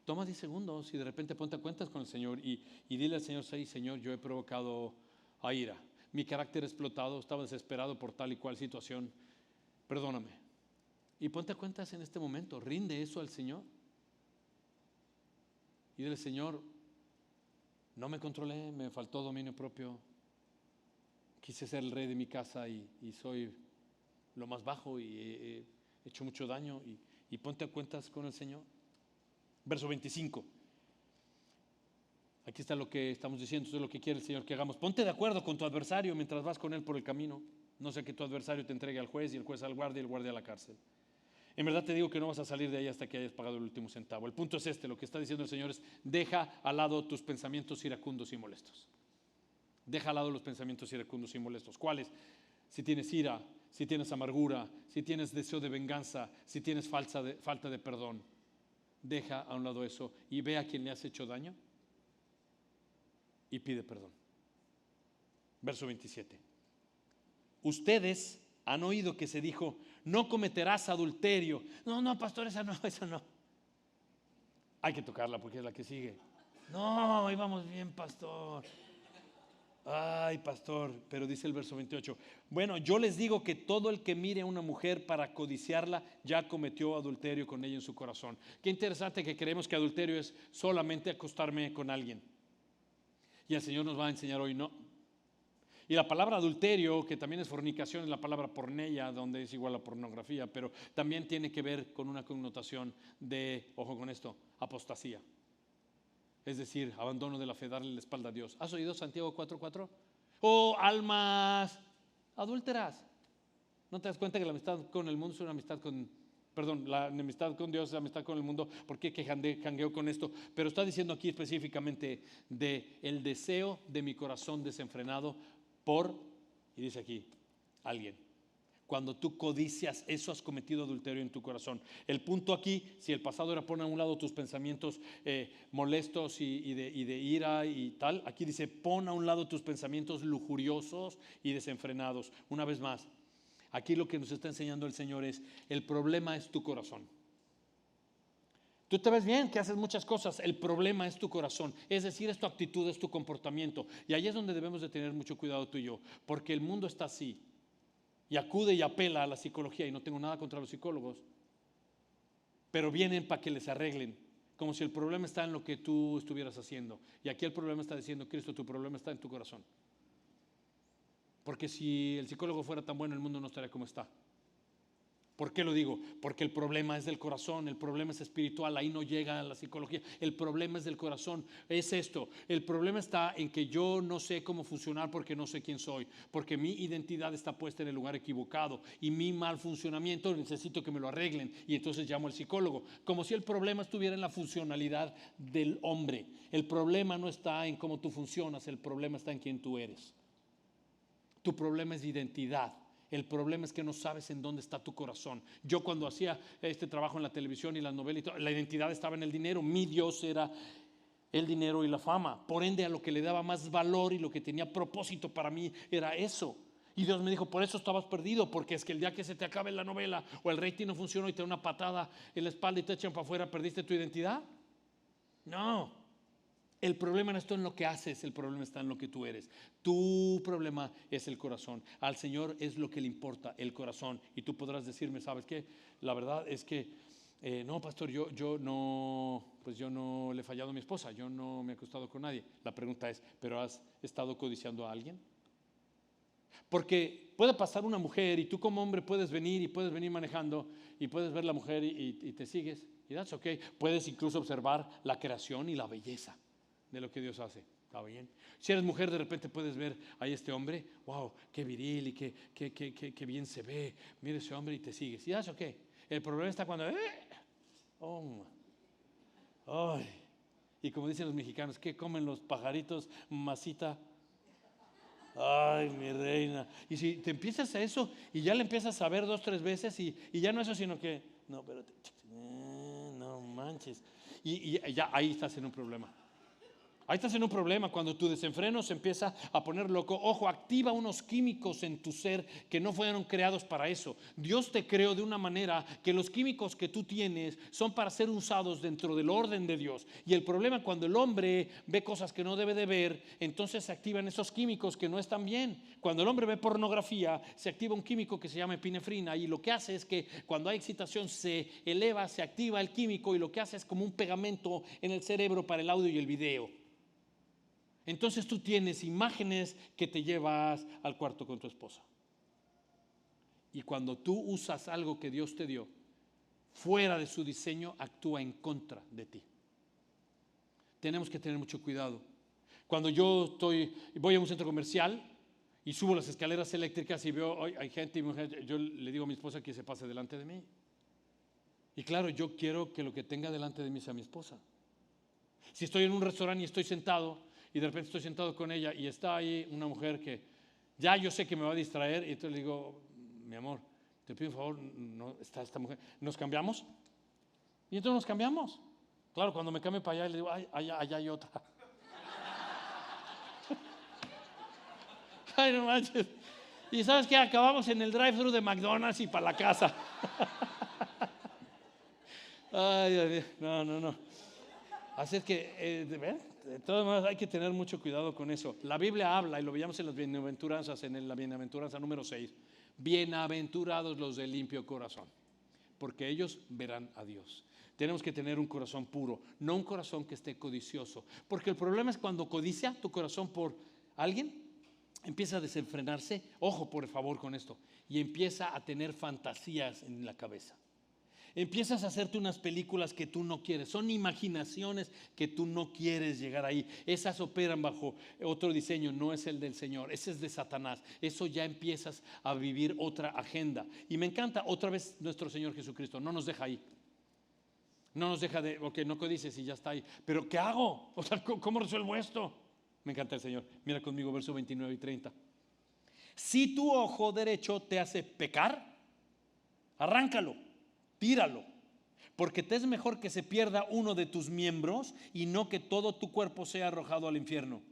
Toma 10 segundos y de repente ponte a cuentas con el Señor y dile al Señor: sí, Señor, yo he provocado a ira, mi carácter explotado, estaba desesperado por tal y cual situación, perdóname. Y ponte a cuentas en este momento, rinde eso al Señor y dile: Señor, no me controlé, me faltó dominio propio, quise ser el rey de mi casa y soy lo más bajo y he hecho mucho daño, y ponte a cuentas con el Señor. Verso 25. Aquí está lo que estamos diciendo, esto es lo que quiere el Señor que hagamos. Ponte de acuerdo con tu adversario mientras vas con él por el camino, no sea que tu adversario te entregue al juez y el juez al guardia y el guardia a la cárcel. En verdad te digo que no vas a salir de ahí hasta que hayas pagado el último centavo. El punto es este: lo que está diciendo el Señor es: deja al lado tus pensamientos iracundos y molestos. Deja al lado los pensamientos iracundos y molestos. ¿Cuáles? Si tienes ira, si tienes amargura, si tienes deseo de venganza, si tienes falta de perdón, deja a un lado eso y ve a quien le has hecho daño y pide perdón. Verso 27. Ustedes han oído que se dijo: no cometerás adulterio. No, pastor, esa no. Hay que tocarla porque es la que sigue. No, ahí vamos bien, pastor. Ay, pastor, pero dice el verso 28: bueno, yo les digo que todo el que mire a una mujer para codiciarla ya cometió adulterio con ella en su corazón. Qué interesante que creemos que adulterio es solamente acostarme con alguien, y el Señor nos va a enseñar hoy: no. Y la palabra adulterio, que también es fornicación, es la palabra porneia, donde es igual a pornografía, pero también tiene que ver con una connotación de, ojo con esto, apostasía. Es decir, abandono de la fe, darle la espalda a Dios. ¿Has oído Santiago 4:4? Oh, almas adúlteras. ¿No te das cuenta que la amistad con el mundo es una amistad con, la amistad con Dios es la amistad con el mundo? ¿Por qué que jangueo con esto? Pero está diciendo aquí específicamente de el deseo de mi corazón desenfrenado por, y dice aquí, alguien. Cuando tú codicias, eso has cometido adulterio en tu corazón. El punto aquí, si el pasado era pon a un lado tus pensamientos molestos y de ira y tal, aquí dice: pon a un lado tus pensamientos lujuriosos y desenfrenados. Una vez más, aquí lo que nos está enseñando el Señor es: el problema es tu corazón. Tú te ves bien, que haces muchas cosas, el problema es tu corazón, es decir, es tu actitud, es tu comportamiento. Y ahí es donde debemos de tener mucho cuidado tú y yo, porque el mundo está así. Y acude y apela a la psicología, y no tengo nada contra los psicólogos, pero vienen para que les arreglen, como si el problema está en lo que tú estuvieras haciendo. Y aquí el problema está diciendo: Cristo, tu problema está en tu corazón. Porque si el psicólogo fuera tan bueno, el mundo no estaría como está. ¿Por qué lo digo? Porque el problema es del corazón, el problema es espiritual, ahí no llega a la psicología, el problema es del corazón, es esto. El problema está en que yo no sé cómo funcionar porque no sé quién soy, porque mi identidad está puesta en el lugar equivocado y mi mal funcionamiento necesito que me lo arreglen, y entonces llamo al psicólogo, como si el problema estuviera en la funcionalidad del hombre. El problema no está en cómo tú funcionas, el problema está en quién tú eres. Tu problema es de identidad. El problema es que no sabes en dónde está tu corazón. Yo cuando hacía este trabajo en la televisión y las novelas y todo, la identidad estaba en el dinero. Mi Dios era el dinero y la fama. Por ende, a lo que le daba más valor y lo que tenía propósito para mí era eso. Y Dios me dijo, por eso estabas perdido, porque es que el día que se te acabe la novela o el rating no funcionó y te da una patada en la espalda y te echan para afuera, ¿perdiste tu identidad? No. El problema no está en lo que haces, el problema está en lo que tú eres. Tu problema es el corazón. Al Señor es lo que le importa, el corazón. Y tú podrás decirme, ¿sabes qué? La verdad es que, no, pastor, yo no le he fallado a mi esposa, yo no me he acostado con nadie. La pregunta es, ¿pero has estado codiciando a alguien? Porque puede pasar una mujer y tú como hombre puedes venir manejando y puedes ver la mujer y te sigues. Y that's okay. Puedes incluso observar la creación y la belleza de lo que Dios hace. ¿Está bien? Si eres mujer, de repente puedes ver a este hombre, wow, qué viril y qué bien se ve. Mira ese hombre y te sigues. Y that's okay. El problema está cuando, ay, y como dicen los mexicanos, ¿qué comen los pajaritos? Masita. Ay, mi reina. Y si te empiezas a eso y ya le empiezas a ver 2, 3 veces y ya no eso, sino que, no, espérate, no manches. Y ya ahí estás en un problema. Ahí estás en un problema cuando tu desenfreno se empieza a poner loco. Ojo, activa unos químicos en tu ser que no fueron creados para eso. Dios te creó de una manera que los químicos que tú tienes son para ser usados dentro del orden de Dios. Y el problema cuando el hombre ve cosas que no debe de ver, entonces se activan esos químicos que no están bien. Cuando el hombre ve pornografía, se activa un químico que se llama epinefrina y lo que hace es que cuando hay excitación se eleva, se activa el químico y lo que hace es como un pegamento en el cerebro para el audio y el video. Entonces tú tienes imágenes que te llevas al cuarto con tu esposa. Y cuando tú usas algo que Dios te dio, fuera de su diseño, actúa en contra de ti. Tenemos que tener mucho cuidado. Cuando voy a un centro comercial y subo las escaleras eléctricas y veo, hay gente y mujer, yo le digo a mi esposa que se pase delante de mí. Y claro, yo quiero que lo que tenga delante de mí sea mi esposa. Si estoy en un restaurante y estoy sentado, y de repente estoy sentado con ella y está ahí una mujer que ya yo sé que me va a distraer, y entonces le digo, mi amor, te pido un favor, no está esta mujer, ¿nos cambiamos? Y entonces nos cambiamos. Claro, cuando me cambie para allá le digo, allá hay otra. Ay, no manches. Y ¿sabes qué? Acabamos en el drive-thru de McDonald's y para la casa. Ay, Dios mío. No. Así es que, de todas maneras hay que tener mucho cuidado con eso. La Biblia habla, y lo veíamos en las bienaventuranzas, en la bienaventuranza número 6. Bienaventurados los de limpio corazón, porque ellos verán a Dios. Tenemos que tener un corazón puro, no un corazón que esté codicioso. Porque el problema es cuando codicia tu corazón por alguien, empieza a desenfrenarse, ojo por favor con esto, y empieza a tener fantasías en la cabeza. Empiezas a hacerte unas películas que tú no quieres, son imaginaciones que tú no quieres llegar ahí. Esas operan bajo otro diseño, no es el del Señor, ese es de Satanás. Eso ya empiezas a vivir otra agenda. Y me encanta otra vez nuestro Señor Jesucristo, no nos deja ahí. No nos deja de, ok, no codices y ya está ahí. Pero ¿qué hago? O sea, ¿cómo resuelvo esto? Me encanta el Señor. Mira conmigo versos 29 y 30. Si tu ojo derecho te hace pecar, arráncalo. Tíralo, porque te es mejor que se pierda uno de tus miembros y no que todo tu cuerpo sea arrojado al infierno.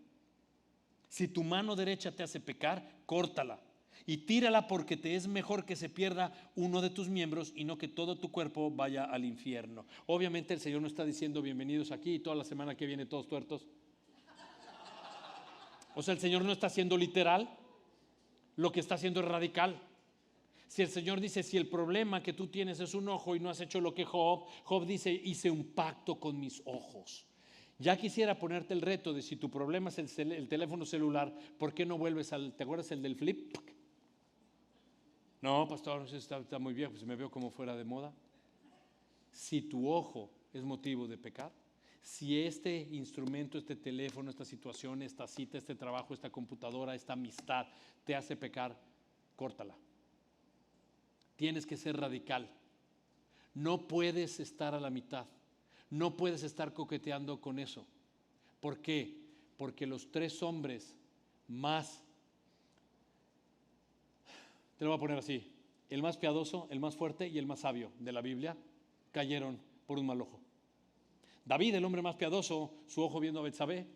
Si tu mano derecha te hace pecar, córtala y tírala, porque te es mejor que se pierda uno de tus miembros y no que todo tu cuerpo vaya al infierno. Obviamente el Señor no está diciendo bienvenidos aquí y toda la semana que viene todos tuertos. O sea, el Señor no está haciendo literal, lo que está haciendo es radical. Si el Señor dice, si el problema que tú tienes es un ojo y no has hecho lo que Job dice, hice un pacto con mis ojos. Ya quisiera ponerte el reto de si tu problema es el teléfono celular, ¿por qué no vuelves te acuerdas el del flip? No, pastor, está muy viejo, pues me veo como fuera de moda. Si tu ojo es motivo de pecar, si este instrumento, este teléfono, esta situación, esta cita, este trabajo, esta computadora, esta amistad te hace pecar, córtala. Tienes que ser radical. No puedes estar a la mitad. No puedes estar coqueteando con eso. ¿Por qué? Porque los 3 hombres más, te lo voy a poner así, el más piadoso, el más fuerte y el más sabio de la Biblia, cayeron por un mal ojo. David, el hombre más piadoso, su ojo viendo a Betsabé.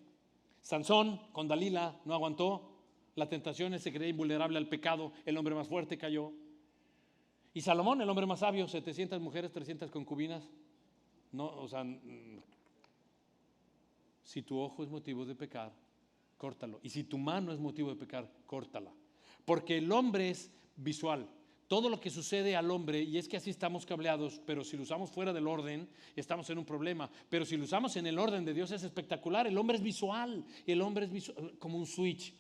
Sansón con Dalila no aguantó, La tentación, él se creía invulnerable al pecado, el hombre más fuerte cayó. Y Salomón, el hombre más sabio, 700 mujeres, 300 concubinas. No, o sea, si tu ojo es motivo de pecar, córtalo. Y si tu mano es motivo de pecar, córtala. Porque el hombre es visual. Todo lo que sucede al hombre, y es que así estamos cableados, pero si lo usamos fuera del orden, estamos en un problema. Pero si lo usamos en el orden de Dios, es espectacular. El hombre es visual, el hombre es visual, como un switch.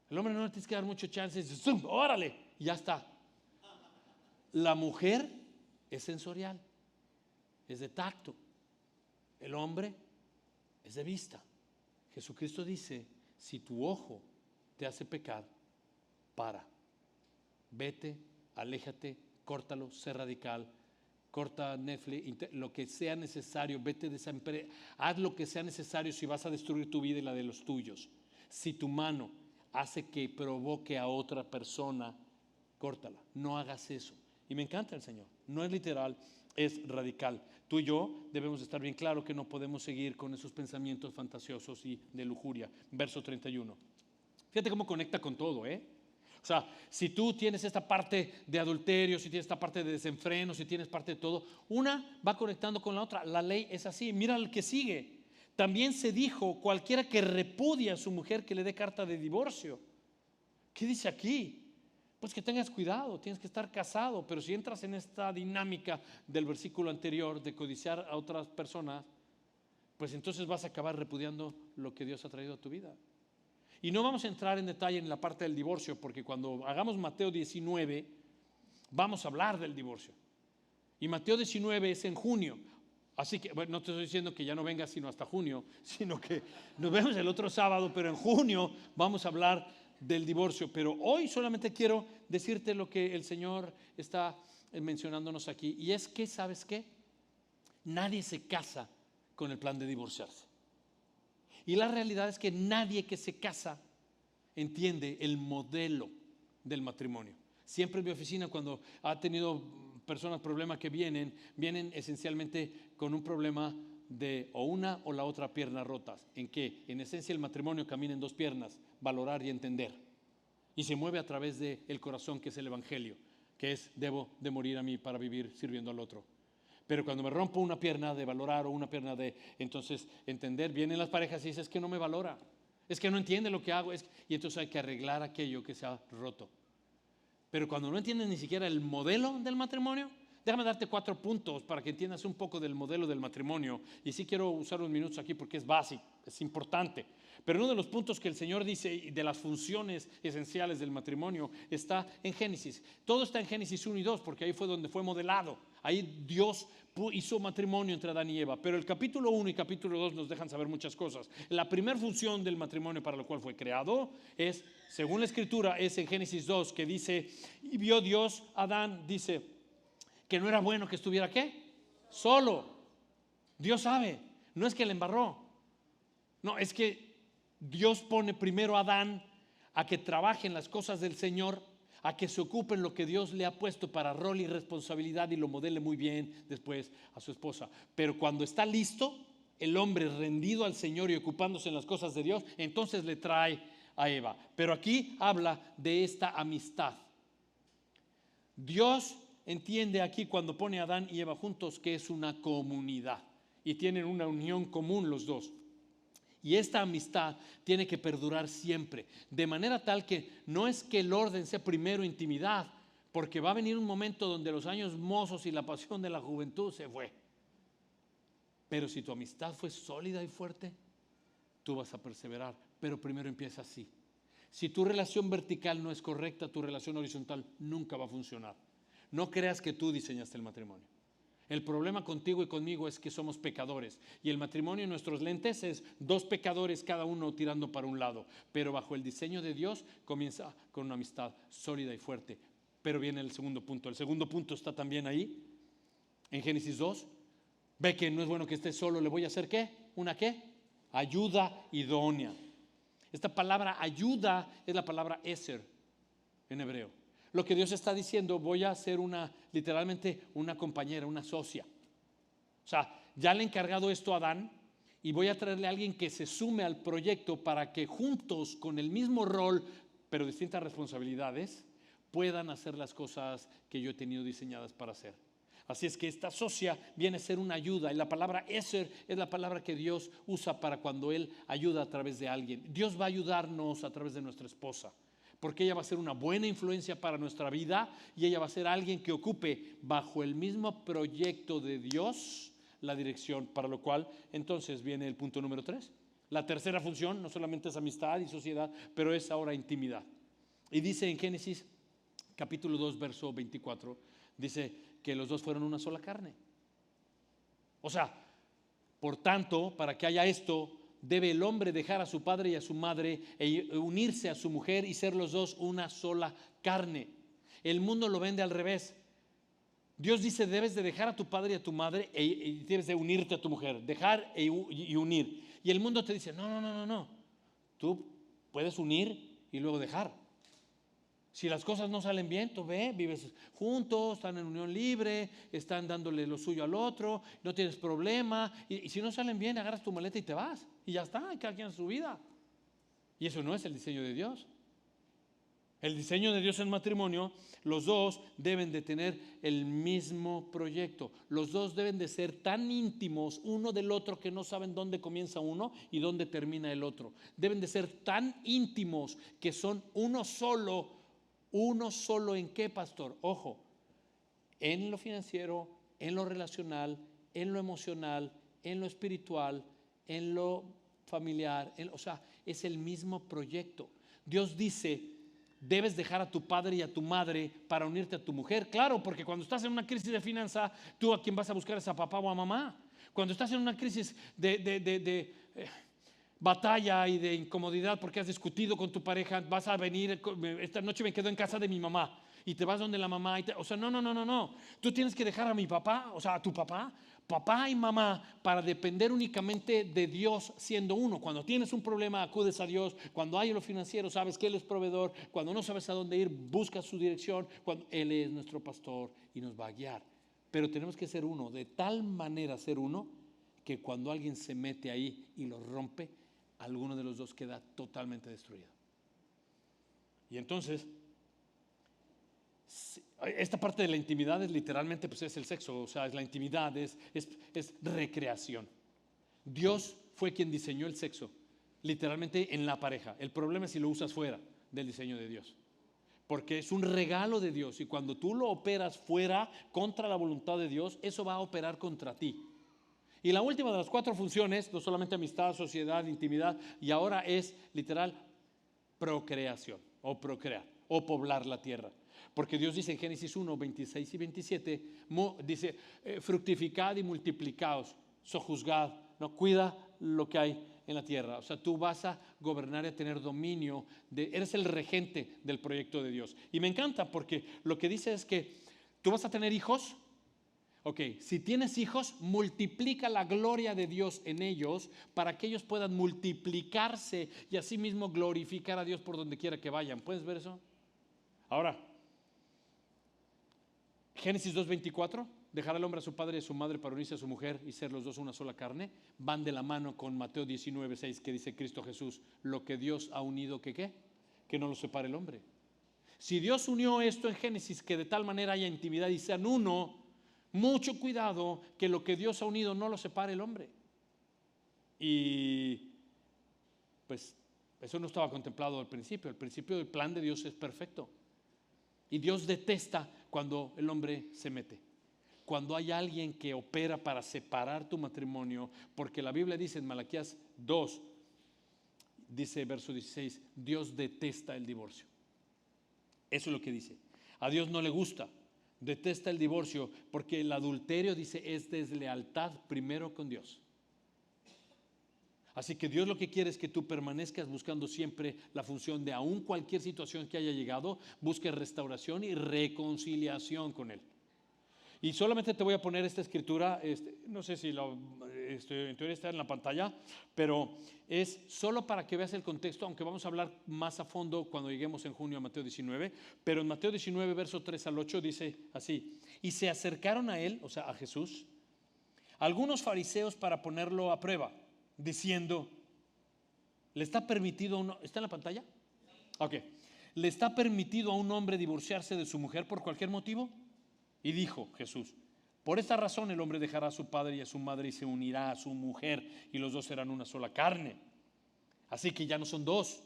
El hombre no le tienes que dar mucho chance, ¡zum! ¡Órale! Y ya está. La mujer es sensorial, es de tacto. El hombre es de vista. Jesucristo dice, si tu ojo te hace pecar, para. Vete, aléjate, córtalo, sé radical, corta Netflix, lo que sea necesario, vete de esa empresa, haz lo que sea necesario si vas a destruir tu vida y la de los tuyos. Si tu mano hace que provoque a otra persona, córtala, no hagas eso. Y me encanta el Señor, no es literal, es radical. Tú y yo debemos estar bien claro que no podemos seguir con esos pensamientos fantasiosos y de lujuria. Verso 31. Fíjate cómo conecta con todo, O sea, si tú tienes esta parte de adulterio, si tienes esta parte de desenfreno, si tienes parte de todo, una va conectando con la otra. La ley es así. Mira el que sigue. También se dijo, cualquiera que repudia a su mujer que le dé carta de divorcio. ¿Qué dice aquí? Pues que tengas cuidado, tienes que estar casado. Pero si entras en esta dinámica del versículo anterior de codiciar a otras personas, pues entonces vas a acabar repudiando lo que Dios ha traído a tu vida. Y no vamos a entrar en detalle en la parte del divorcio, porque cuando hagamos Mateo 19, vamos a hablar del divorcio. Y Mateo 19 es en junio. Así que, bueno, no te estoy diciendo que ya no vengas sino hasta junio, sino que nos vemos el otro sábado, pero en junio vamos a hablar del divorcio. Pero hoy solamente quiero decirte lo que el Señor está mencionándonos aquí. Y es que, ¿sabes qué? Nadie se casa con el plan de divorciarse. Y la realidad es que nadie que se casa entiende el modelo del matrimonio. Siempre en mi oficina, cuando ha tenido personas problemas que vienen esencialmente con un problema de o una o la otra pierna rotas. ¿En qué? En esencia el matrimonio camina en dos piernas, valorar y entender. Y se mueve a través del corazón, que es el evangelio, que es debo de morir a mí para vivir sirviendo al otro. Pero cuando me rompo una pierna de valorar o una pierna de entonces entender, vienen las parejas y dicen, es que no me valora, es que no entiende lo que hago, y entonces hay que arreglar aquello que se ha roto. Pero cuando no entiendes ni siquiera el modelo del matrimonio, déjame darte 4 puntos para que entiendas un poco del modelo del matrimonio. Y sí quiero usar unos minutos aquí porque es básico, es importante. Pero uno de los puntos que el Señor dice de las funciones esenciales del matrimonio está en Génesis. Todo está en Génesis 1 y 2 porque ahí fue donde fue modelado. Ahí Dios hizo matrimonio entre Adán y Eva. Pero el capítulo 1 y capítulo 2 nos dejan saber muchas cosas. La primera función del matrimonio para lo cual fue creado es, según la Escritura, es en Génesis 2 que dice, y vio Dios a Adán, dice, que no era bueno que estuviera ¿qué? Solo. Dios sabe, no es que le embarró. No, es que Dios pone primero a Adán a que trabaje en las cosas del Señor, a que se ocupe en lo que Dios le ha puesto para rol y responsabilidad y lo modele muy bien después a su esposa. Pero cuando está listo, el hombre rendido al Señor y ocupándose en las cosas de Dios, entonces le trae a Eva. Pero aquí habla de esta amistad. Dios entiende aquí cuando pone a Adán y Eva juntos que es una comunidad y tienen una unión común los dos. Y esta amistad tiene que perdurar siempre, de manera tal que no es que el orden sea primero intimidad, porque va a venir un momento donde los años mozos y la pasión de la juventud se fue. Pero si tu amistad fue sólida y fuerte, tú vas a perseverar, pero primero empieza así. Si tu relación vertical no es correcta, tu relación horizontal nunca va a funcionar. No creas que tú diseñaste el matrimonio. El problema contigo y conmigo es que somos pecadores y el matrimonio en nuestros lentes es 2 pecadores cada uno tirando para un lado, pero bajo el diseño de Dios comienza con una amistad sólida y fuerte. Pero viene el segundo punto. El segundo punto está también ahí en Génesis 2. Ve que no es bueno que esté solo, le voy a hacer ¿qué? ¿Una qué? Ayuda idónea. Esta palabra ayuda es la palabra eser en hebreo. Lo que Dios está diciendo, voy a hacer literalmente una compañera, una socia. O sea, ya le he encargado esto a Adán y voy a traerle a alguien que se sume al proyecto para que juntos, con el mismo rol, pero distintas responsabilidades, puedan hacer las cosas que yo he tenido diseñadas para hacer. Así es que esta socia viene a ser una ayuda, y la palabra eser es la palabra que Dios usa para cuando Él ayuda a través de alguien. Dios va a ayudarnos a través de nuestra esposa, porque ella va a ser una buena influencia para nuestra vida, y ella va a ser alguien que ocupe bajo el mismo proyecto de Dios la dirección, para lo cual entonces viene el punto número 3. La tercera función no solamente es amistad y sociedad, pero es ahora intimidad. Y dice en Génesis capítulo 2 verso 24, dice que los dos fueron una sola carne. O sea, por tanto, para que haya esto, debe el hombre dejar a su padre y a su madre e unirse a su mujer y ser los dos una sola carne. El mundo lo vende al revés. Dios dice: debes de dejar a tu padre y a tu madre y debes de unirte a tu mujer, dejar y unir. Y el mundo te dice: no, tú puedes unir y luego dejar. Si las cosas no salen bien, tú vives juntos, están en unión libre, están dándole lo suyo al otro, no tienes problema. Y si no salen bien, agarras tu maleta y te vas. Y ya está, cada quien en su vida. Y eso no es el diseño de Dios. El diseño de Dios en matrimonio, los dos deben de tener el mismo proyecto. Los dos deben de ser tan íntimos uno del otro que no saben dónde comienza uno y dónde termina el otro. Deben de ser tan íntimos que son uno solo. ¿Uno solo en qué, pastor? Ojo, en lo financiero, en lo relacional, en lo emocional, en lo espiritual, en lo familiar. O sea, es el mismo proyecto. Dios dice: debes dejar a tu padre y a tu madre para unirte a tu mujer. Claro, porque cuando estás en una crisis de finanza, ¿tú a quién vas a buscar? ¿Es a papá o a mamá? Cuando estás en una crisis de batalla y de incomodidad porque has discutido con tu pareja, vas a venir: esta noche me quedo en casa de mi mamá, y te vas donde la mamá o sea, no, tú tienes que dejar a mi papá, o sea, a tu papá y mamá, para depender únicamente de Dios siendo uno. Cuando tienes un problema, acudes a Dios. Cuando hay en lo financiero, sabes que Él es proveedor. Cuando no sabes a dónde ir, buscas su dirección. Cuando Él es nuestro pastor y nos va a guiar. Pero tenemos que ser uno, de tal manera ser uno, que cuando alguien se mete ahí y lo rompe, alguno de los dos queda totalmente destruido. Y entonces, esta parte de la intimidad es literalmente, pues es el sexo, o sea, es la intimidad, es recreación. Dios fue quien diseñó el sexo, literalmente en la pareja. El problema es si lo usas fuera del diseño de Dios, porque es un regalo de Dios, y cuando tú lo operas fuera, contra la voluntad de Dios, eso va a operar contra ti. Y la última de las 4 funciones, no solamente amistad, sociedad, intimidad, y ahora es literal procreación, o procrear, o poblar la tierra. Porque Dios dice en Génesis 1, 26 y 27, dice: fructificad y multiplicaos, sojuzgad, no, cuida lo que hay en la tierra. O sea, tú vas a gobernar y a tener dominio, eres el regente del proyecto de Dios. Y me encanta porque lo que dice es que tú vas a tener hijos. Ok, si tienes hijos, multiplica la gloria de Dios en ellos para que ellos puedan multiplicarse y así mismo glorificar a Dios por donde quiera que vayan. ¿Puedes ver eso? Ahora, Génesis 2:24, dejar al hombre a su padre y a su madre para unirse a su mujer y ser los dos una sola carne, van de la mano con Mateo 19:6, que dice Cristo Jesús: lo que Dios ha unido, ¿qué? Que no lo separe el hombre. Si Dios unió esto en Génesis, que de tal manera haya intimidad y sean uno, mucho cuidado que lo que Dios ha unido no lo separe el hombre. Y pues eso no estaba contemplado al principio. El principio del plan de Dios es perfecto. Y Dios detesta cuando el hombre se mete, cuando hay alguien que opera para separar tu matrimonio, porque la Biblia dice en Malaquías 2, dice verso 16, Dios detesta el divorcio. Eso es lo que dice. A Dios no le gusta, detesta el divorcio, porque el adulterio, dice, es deslealtad primero con Dios. Así que Dios lo que quiere es que tú permanezcas buscando siempre la función de, aún cualquier situación que haya llegado, busques restauración y reconciliación con Él. Y solamente te voy a poner esta escritura, no sé si en teoría está en la pantalla, pero es solo para que veas el contexto, aunque vamos a hablar más a fondo cuando lleguemos en junio a Mateo 19, pero en Mateo 19, verso 3 al 8 dice así: y se acercaron a él, o sea, a Jesús, algunos fariseos para ponerlo a prueba. diciendo, ¿le está permitido a uno? ¿Está en la pantalla? Ok. ¿Le está permitido a un hombre divorciarse de su mujer por cualquier motivo? Y dijo Jesús, por esta razón el hombre dejará a su padre y a su madre y se unirá a su mujer y los dos serán una sola carne. Así que ya no son dos,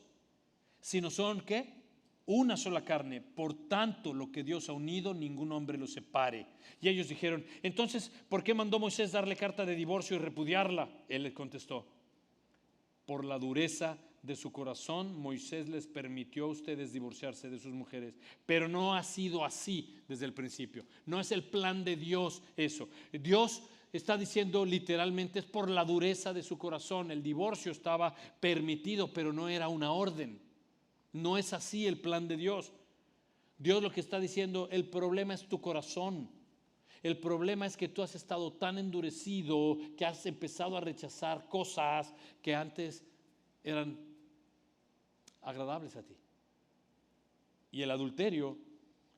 sino son, ¿qué? Una sola carne. Por tanto, lo que Dios ha unido, ningún hombre lo separe. Y ellos dijeron, entonces, ¿por qué mandó Moisés darle carta de divorcio y repudiarla? Él les contestó, por la dureza de su corazón, Moisés les permitió a ustedes divorciarse de sus mujeres, pero no ha sido así desde el principio. No es el plan de Dios eso. Dios está diciendo literalmente, es por la dureza de su corazón. El divorcio estaba permitido, pero no era una orden. No es así el plan de Dios. Dios lo que está diciendo, el problema es tu corazón. El problema es que tú has estado tan endurecido que has empezado a rechazar cosas que antes eran agradables a ti. Y el adulterio,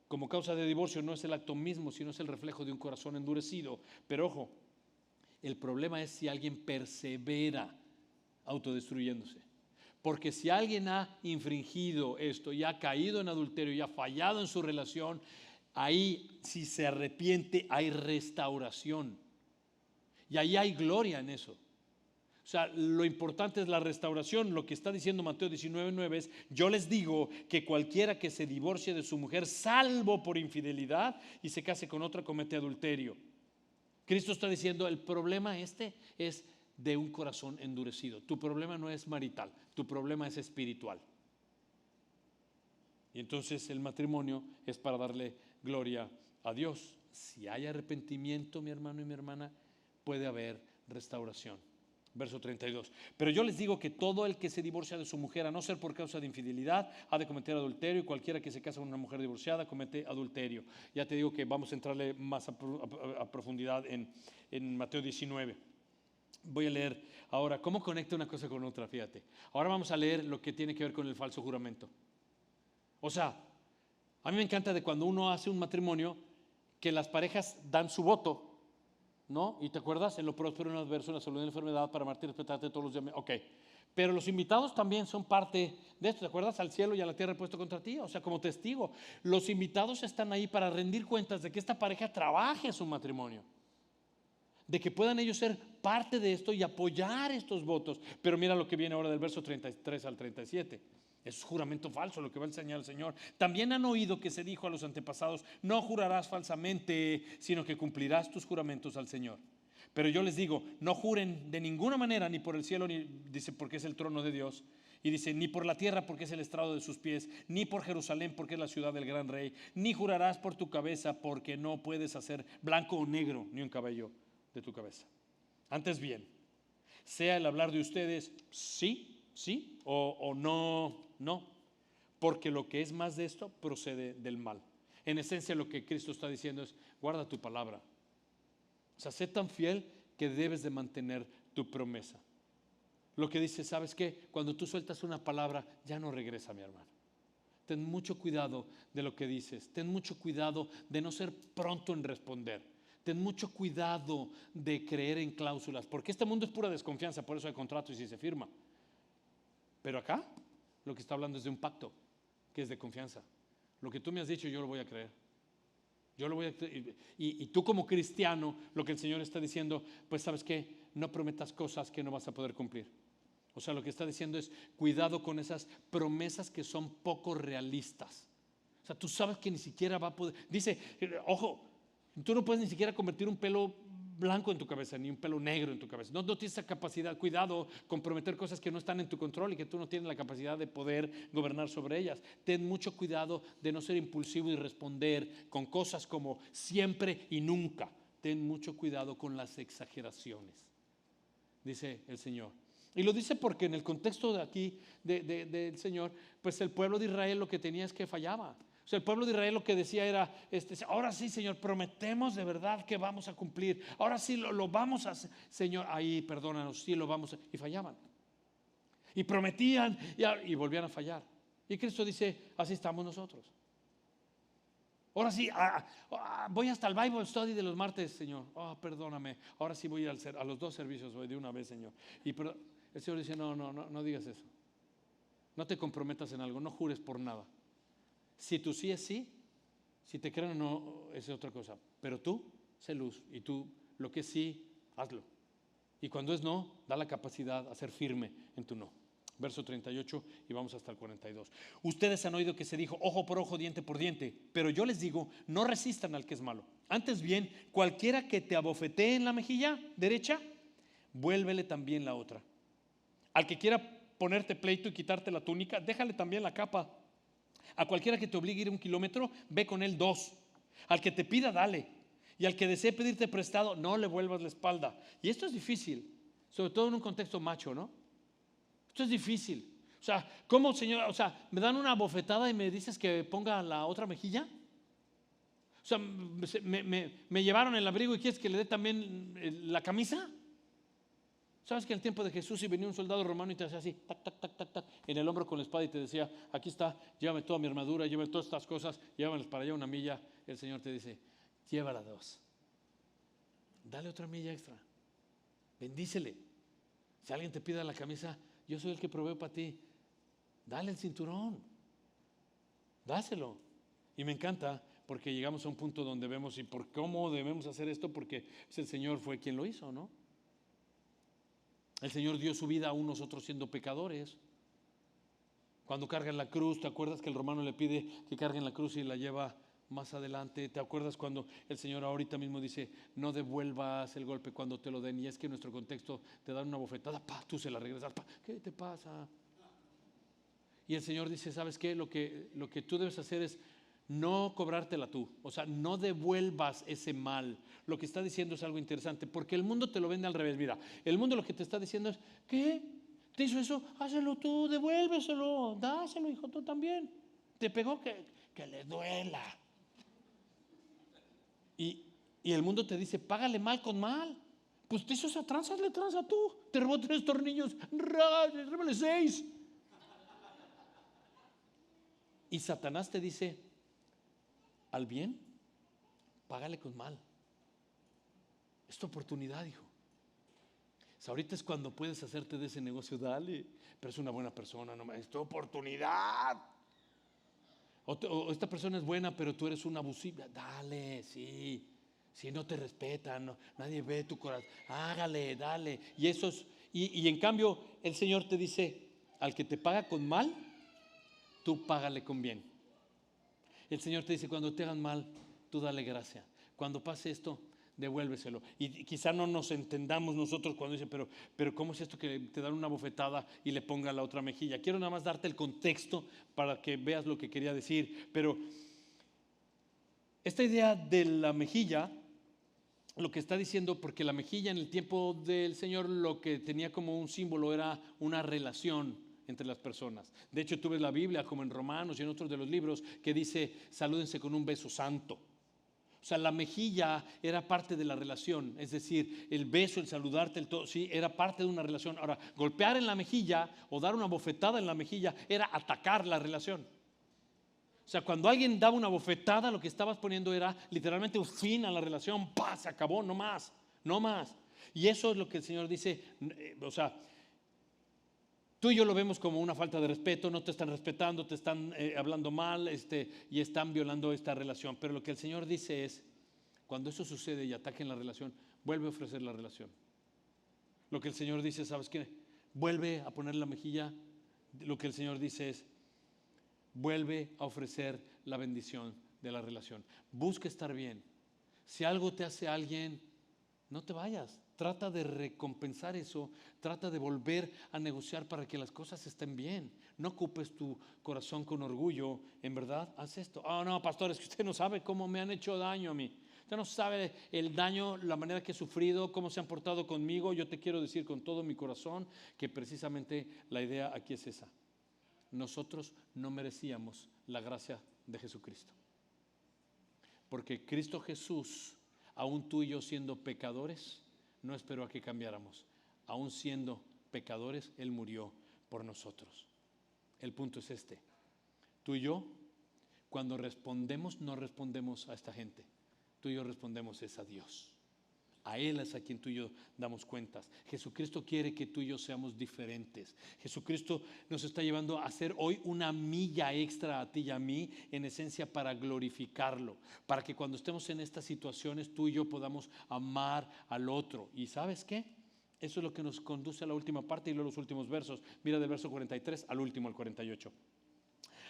como causa de divorcio, no es el acto mismo, sino es el reflejo de un corazón endurecido. Pero ojo, el problema es si alguien persevera autodestruyéndose. Porque si alguien ha infringido esto y ha caído en adulterio y ha fallado en su relación, ahí si se arrepiente hay restauración. Y ahí hay gloria en eso. O sea, lo importante es la restauración. Lo que está diciendo Mateo 19:9 es, yo les digo que cualquiera que se divorcie de su mujer, salvo por infidelidad, y se case con otra, comete adulterio. Cristo está diciendo, el problema es de un corazón endurecido. Tu problema no es marital, tu problema es espiritual. Y entonces el matrimonio es para darle gloria a Dios. Si hay arrepentimiento, mi hermano y mi hermana, puede haber restauración. Verso 32. Pero yo les digo que todo el que se divorcia de su mujer, a no ser por causa de infidelidad, ha de cometer adulterio, y cualquiera que se casa con una mujer divorciada comete adulterio. Ya te digo que vamos a entrarle más a profundidad en Mateo 19. Voy a leer ahora cómo conecta una cosa con otra, fíjate. Ahora vamos a leer lo que tiene que ver con el falso juramento. O sea, a mí me encanta de cuando uno hace un matrimonio que las parejas dan su voto, ¿no? Y te acuerdas, en lo próspero, en lo adverso, en la salud y en la enfermedad, para amarte y respetarte todos los días. Ok, pero los invitados también son parte de esto. ¿Te acuerdas? Al cielo y a la tierra he puesto contra ti, o sea, como testigo. Los invitados están ahí para rendir cuentas de que esta pareja trabaje su matrimonio, de que puedan ellos ser parte de esto y apoyar estos votos. Pero mira lo que viene ahora del verso 33 al 37. Es juramento falso lo que va a enseñar el Señor. También han oído que se dijo a los antepasados, no jurarás falsamente, sino que cumplirás tus juramentos al Señor. Pero yo les digo, no juren de ninguna manera, ni por el cielo, ni, dice, porque es el trono de Dios. Y dice, ni por la tierra, porque es el estrado de sus pies, ni por Jerusalén, porque es la ciudad del gran rey, ni jurarás por tu cabeza, porque no puedes hacer blanco o negro ni un cabello de tu cabeza. Antes bien, sea el hablar de ustedes sí, sí, o no, no, porque lo que es más de esto procede del mal. En esencia lo que Cristo está diciendo es, guarda tu palabra. O sea, sé tan fiel que debes de mantener tu promesa. Lo que dice, ¿sabes qué? Cuando tú sueltas una palabra, ya no regresa, mi hermano. Ten mucho cuidado de lo que dices. Ten mucho cuidado de no ser pronto en responder. Ten mucho cuidado de creer en cláusulas, porque este mundo es pura desconfianza, por eso hay contratos y si se firma. Pero acá lo que está hablando es de un pacto, que es de confianza. Lo que tú me has dicho yo lo voy a creer. Yo lo voy a creer. Y tú como cristiano, lo que el Señor está diciendo, pues ¿sabes qué? No prometas cosas que no vas a poder cumplir. O sea, lo que está diciendo es cuidado con esas promesas que son poco realistas. O sea, tú sabes que ni siquiera va a poder. Dice, ojo, tú no puedes ni siquiera convertir un pelo blanco en tu cabeza, ni un pelo negro en tu cabeza. No tienes esa capacidad. Cuidado con prometer cosas que no están en tu control y que tú no tienes la capacidad de poder gobernar sobre ellas. Ten mucho cuidado de no ser impulsivo y responder con cosas como siempre y nunca. Ten mucho cuidado con las exageraciones, dice el Señor. Y lo dice porque en el contexto de aquí del Señor, pues el pueblo de Israel lo que tenía es que fallaba. O sea, el pueblo de Israel lo que decía era, ahora sí, Señor, prometemos de verdad que vamos a cumplir. Ahora sí lo vamos a hacer, Señor, ahí perdónanos, sí lo vamos a. Y fallaban. Y prometían y volvían a fallar. Y Cristo dice, así estamos nosotros. Ahora sí, voy hasta el Bible Study de los martes, Señor. Perdóname. Ahora sí voy a ir a los 2 servicios hoy de una vez, Señor. Pero el Señor dice, no digas eso. No te comprometas en algo, no jures por nada. Si tu sí es sí, si te creen o no, es otra cosa. Pero tú, sé luz. Y tú, lo que es sí, hazlo. Y cuando es no, da la capacidad a ser firme en tu no. Verso 38 y vamos hasta el 42. Ustedes han oído que se dijo ojo por ojo, diente por diente, pero yo les digo, no resistan al que es malo. Antes bien, cualquiera que te abofetee en la mejilla derecha, vuélvele también la otra. Al que quiera ponerte pleito y quitarte la túnica, déjale también la capa. A cualquiera que te obligue a ir 1 kilómetro, ve con él 2. Al que te pida, dale. Y al que desee pedirte prestado, no le vuelvas la espalda. Y esto es difícil, sobre todo en un contexto macho, ¿no? Esto es difícil. O sea, ¿cómo, Señor? O sea, me dan una bofetada y me dices que ponga la otra mejilla. O sea, me llevaron el abrigo y quieres que le dé también la camisa. ¿Sabes que en el tiempo de Jesús si venía un soldado romano y te hacía así, tac, tac, tac, tac, tac, en el hombro con la espada y te decía, aquí está, llévame toda mi armadura, llévame todas estas cosas, llévamelas para allá 1 milla? El Señor te dice, llévala 2. Dale otra milla extra. Bendícele. Si alguien te pide la camisa, yo soy el que proveo para ti. Dale el cinturón. Dáselo. Y me encanta porque llegamos a un punto donde vemos y por cómo debemos hacer esto, porque el Señor fue quien lo hizo, ¿no? El Señor dio su vida aún nosotros siendo pecadores. Cuando carga en la cruz, ¿te acuerdas que el romano le pide que cargue en la cruz y la lleva más adelante? ¿Te acuerdas cuando el Señor ahorita mismo dice, no devuelvas el golpe cuando te lo den? Y es que en nuestro contexto te dan una bofetada, tú se la regresas, ¿qué te pasa? Y el Señor dice, ¿sabes qué? Lo que tú debes hacer es no cobrártela tú, o sea, no devuelvas ese mal. Lo que está diciendo es algo interesante, porque el mundo te lo vende al revés. Mira, el mundo lo que te está diciendo es, ¿qué? ¿Te hizo eso? Hazlo tú, devuélveselo, dáselo, hijo, tú también. Te pegó, que le duela. Y el mundo te dice, págale mal con mal. Pues te hizo esa tranza, hazle tranza tú. Te robó 3 tornillos, róbale 6. Y Satanás te dice, al bien, págale con mal. Es tu oportunidad, hijo. Ahorita es cuando puedes hacerte de ese negocio, dale. Pero es una buena persona, no, es tu oportunidad. O esta persona es buena, pero tú eres una abusiva, dale, sí. Si no te respetan, nadie ve tu corazón, hágale, dale. Y eso es, y en cambio el Señor te dice, al que te paga con mal, tú págale con bien. El Señor te dice, cuando te hagan mal, tú dale gracia. Cuando pase esto, devuélveselo. Y quizá no nos entendamos nosotros cuando dice, pero ¿cómo es esto que te dan una bofetada y le ponga la otra mejilla? Quiero nada más darte el contexto para que veas lo que quería decir. Pero esta idea de la mejilla, lo que está diciendo, porque la mejilla en el tiempo del Señor lo que tenía como un símbolo era una relación entre las personas. De hecho, tú ves la Biblia como en Romanos y en otros de los libros que dice, salúdense con un beso santo. O sea, la mejilla era parte de la relación, es decir, el beso, el saludarte, el todo, sí, era parte de una relación. Ahora, golpear en la mejilla o dar una bofetada en la mejilla era atacar la relación. O sea, cuando alguien daba una bofetada, lo que estabas poniendo era literalmente un fin a la relación. ¡Pah! Se acabó, no más, no más. Y eso es lo que el Señor dice, o sea, tú y yo lo vemos como una falta de respeto, no te están respetando, te están hablando mal y están violando esta relación. Pero lo que el Señor dice es, cuando eso sucede y ataquen la relación, vuelve a ofrecer la relación. Lo que el Señor dice, ¿sabes qué? Vuelve a poner la mejilla. Lo que el Señor dice es, vuelve a ofrecer la bendición de la relación. Busca estar bien. Si algo te hace alguien, no te vayas. Trata de recompensar eso, trata de volver a negociar para que las cosas estén bien. No ocupes tu corazón con orgullo, en verdad, haz esto. No, pastor, es que usted no sabe cómo me han hecho daño a mí. Usted no sabe el daño, la manera que he sufrido, cómo se han portado conmigo. Yo te quiero decir con todo mi corazón que precisamente la idea aquí es esa. Nosotros no merecíamos la gracia de Jesucristo. Porque Cristo Jesús, aún tú y yo siendo pecadores, no esperó a que cambiáramos. Aún siendo pecadores, Él murió por nosotros. El punto es este. Tú y yo, Cuando respondemos, no respondemos a esta gente. Tú y yo respondemos es a Dios. A Él es a quien tú y yo damos cuentas. Jesucristo quiere que tú y yo seamos diferentes. Jesucristo nos está llevando a hacer hoy una milla extra a ti y a mí, en esencia para glorificarlo, para que cuando estemos en estas situaciones tú y yo podamos amar al otro. ¿Y sabes qué? Eso es lo que nos conduce a la última parte y luego los últimos versos. Mira del verso 43 al último, al 48.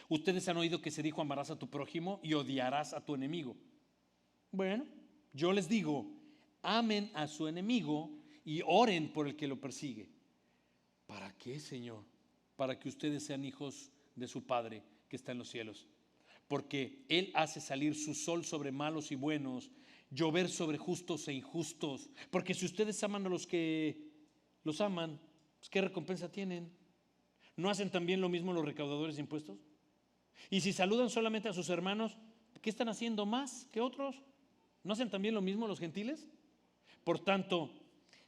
Ustedes han oído que se dijo: amarás a tu prójimo y odiarás a tu enemigo. Bueno, yo les digo: amen a su enemigo y oren por el que lo persigue. ¿Para qué, Señor? Para que ustedes sean hijos de su Padre que está en los cielos. Porque Él hace salir su sol sobre malos y buenos, llover sobre justos e injustos. Porque si ustedes aman a los que los aman, pues ¿qué recompensa tienen? ¿No hacen también lo mismo los recaudadores de impuestos? Y si saludan solamente a sus hermanos, ¿qué están haciendo más que otros? ¿No hacen también lo mismo los gentiles? Por tanto,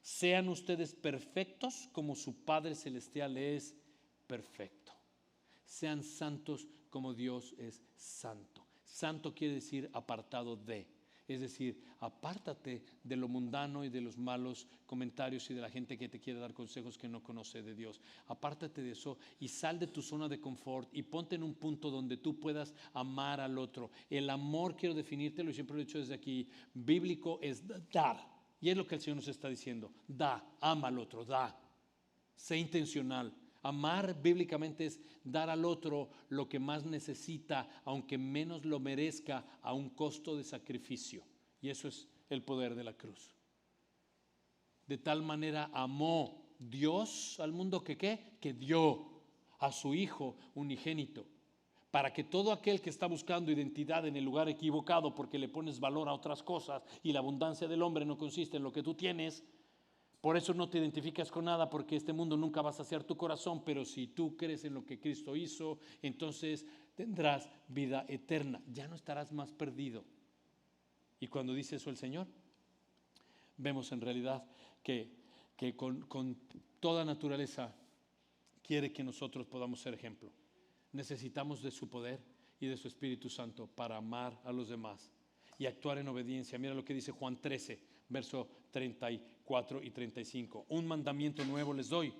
sean ustedes perfectos como su Padre Celestial es perfecto. Sean santos como Dios es santo. Santo quiere decir apartado de. Es decir, apártate de lo mundano y de los malos comentarios y de la gente que te quiere dar consejos que no conoce de Dios. Apártate de eso y sal de tu zona de confort y ponte en un punto donde tú puedas amar al otro. El amor, quiero definírtelo y siempre lo he dicho desde aquí, bíblico es dar. Y es lo que el Señor nos está diciendo: da, ama al otro, da. Sé intencional. Amar bíblicamente es dar al otro lo que más necesita, aunque menos lo merezca, a un costo de sacrificio. Y eso es el poder de la cruz. De tal manera amó Dios al mundo que ¿qué? Que dio a su Hijo unigénito, para que todo aquel que está buscando identidad en el lugar equivocado porque le pones valor a otras cosas, y la abundancia del hombre no consiste en lo que tú tienes, por eso no te identificas con nada, porque este mundo nunca va a saciar tu corazón. Pero si tú crees en lo que Cristo hizo, entonces tendrás vida eterna, ya no estarás más perdido. Y cuando dice eso el Señor, vemos en realidad que con toda naturaleza quiere que nosotros podamos ser ejemplo. Necesitamos de su poder y de su Espíritu Santo para amar a los demás y actuar en obediencia. Mira lo que dice Juan 13, verso 34 y 35. Un mandamiento nuevo les doy: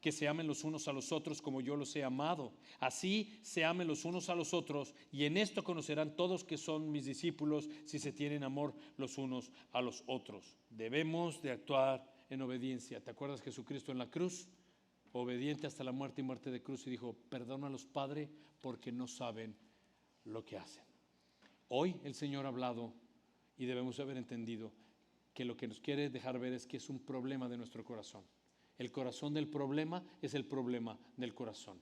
que se amen los unos a los otros como yo los he amado. Así se amen los unos a los otros, y en esto conocerán todos que son mis discípulos, si se tienen amor los unos a los otros. Debemos de actuar en obediencia. ¿Te acuerdas Jesucristo en la cruz? Obediente hasta la muerte y muerte de cruz, y dijo: perdónalos, Padre, porque no saben lo que hacen. Hoy el Señor ha hablado y debemos haber entendido que lo que nos quiere dejar ver es que es un problema de nuestro corazón. El corazón del problema es el problema del corazón.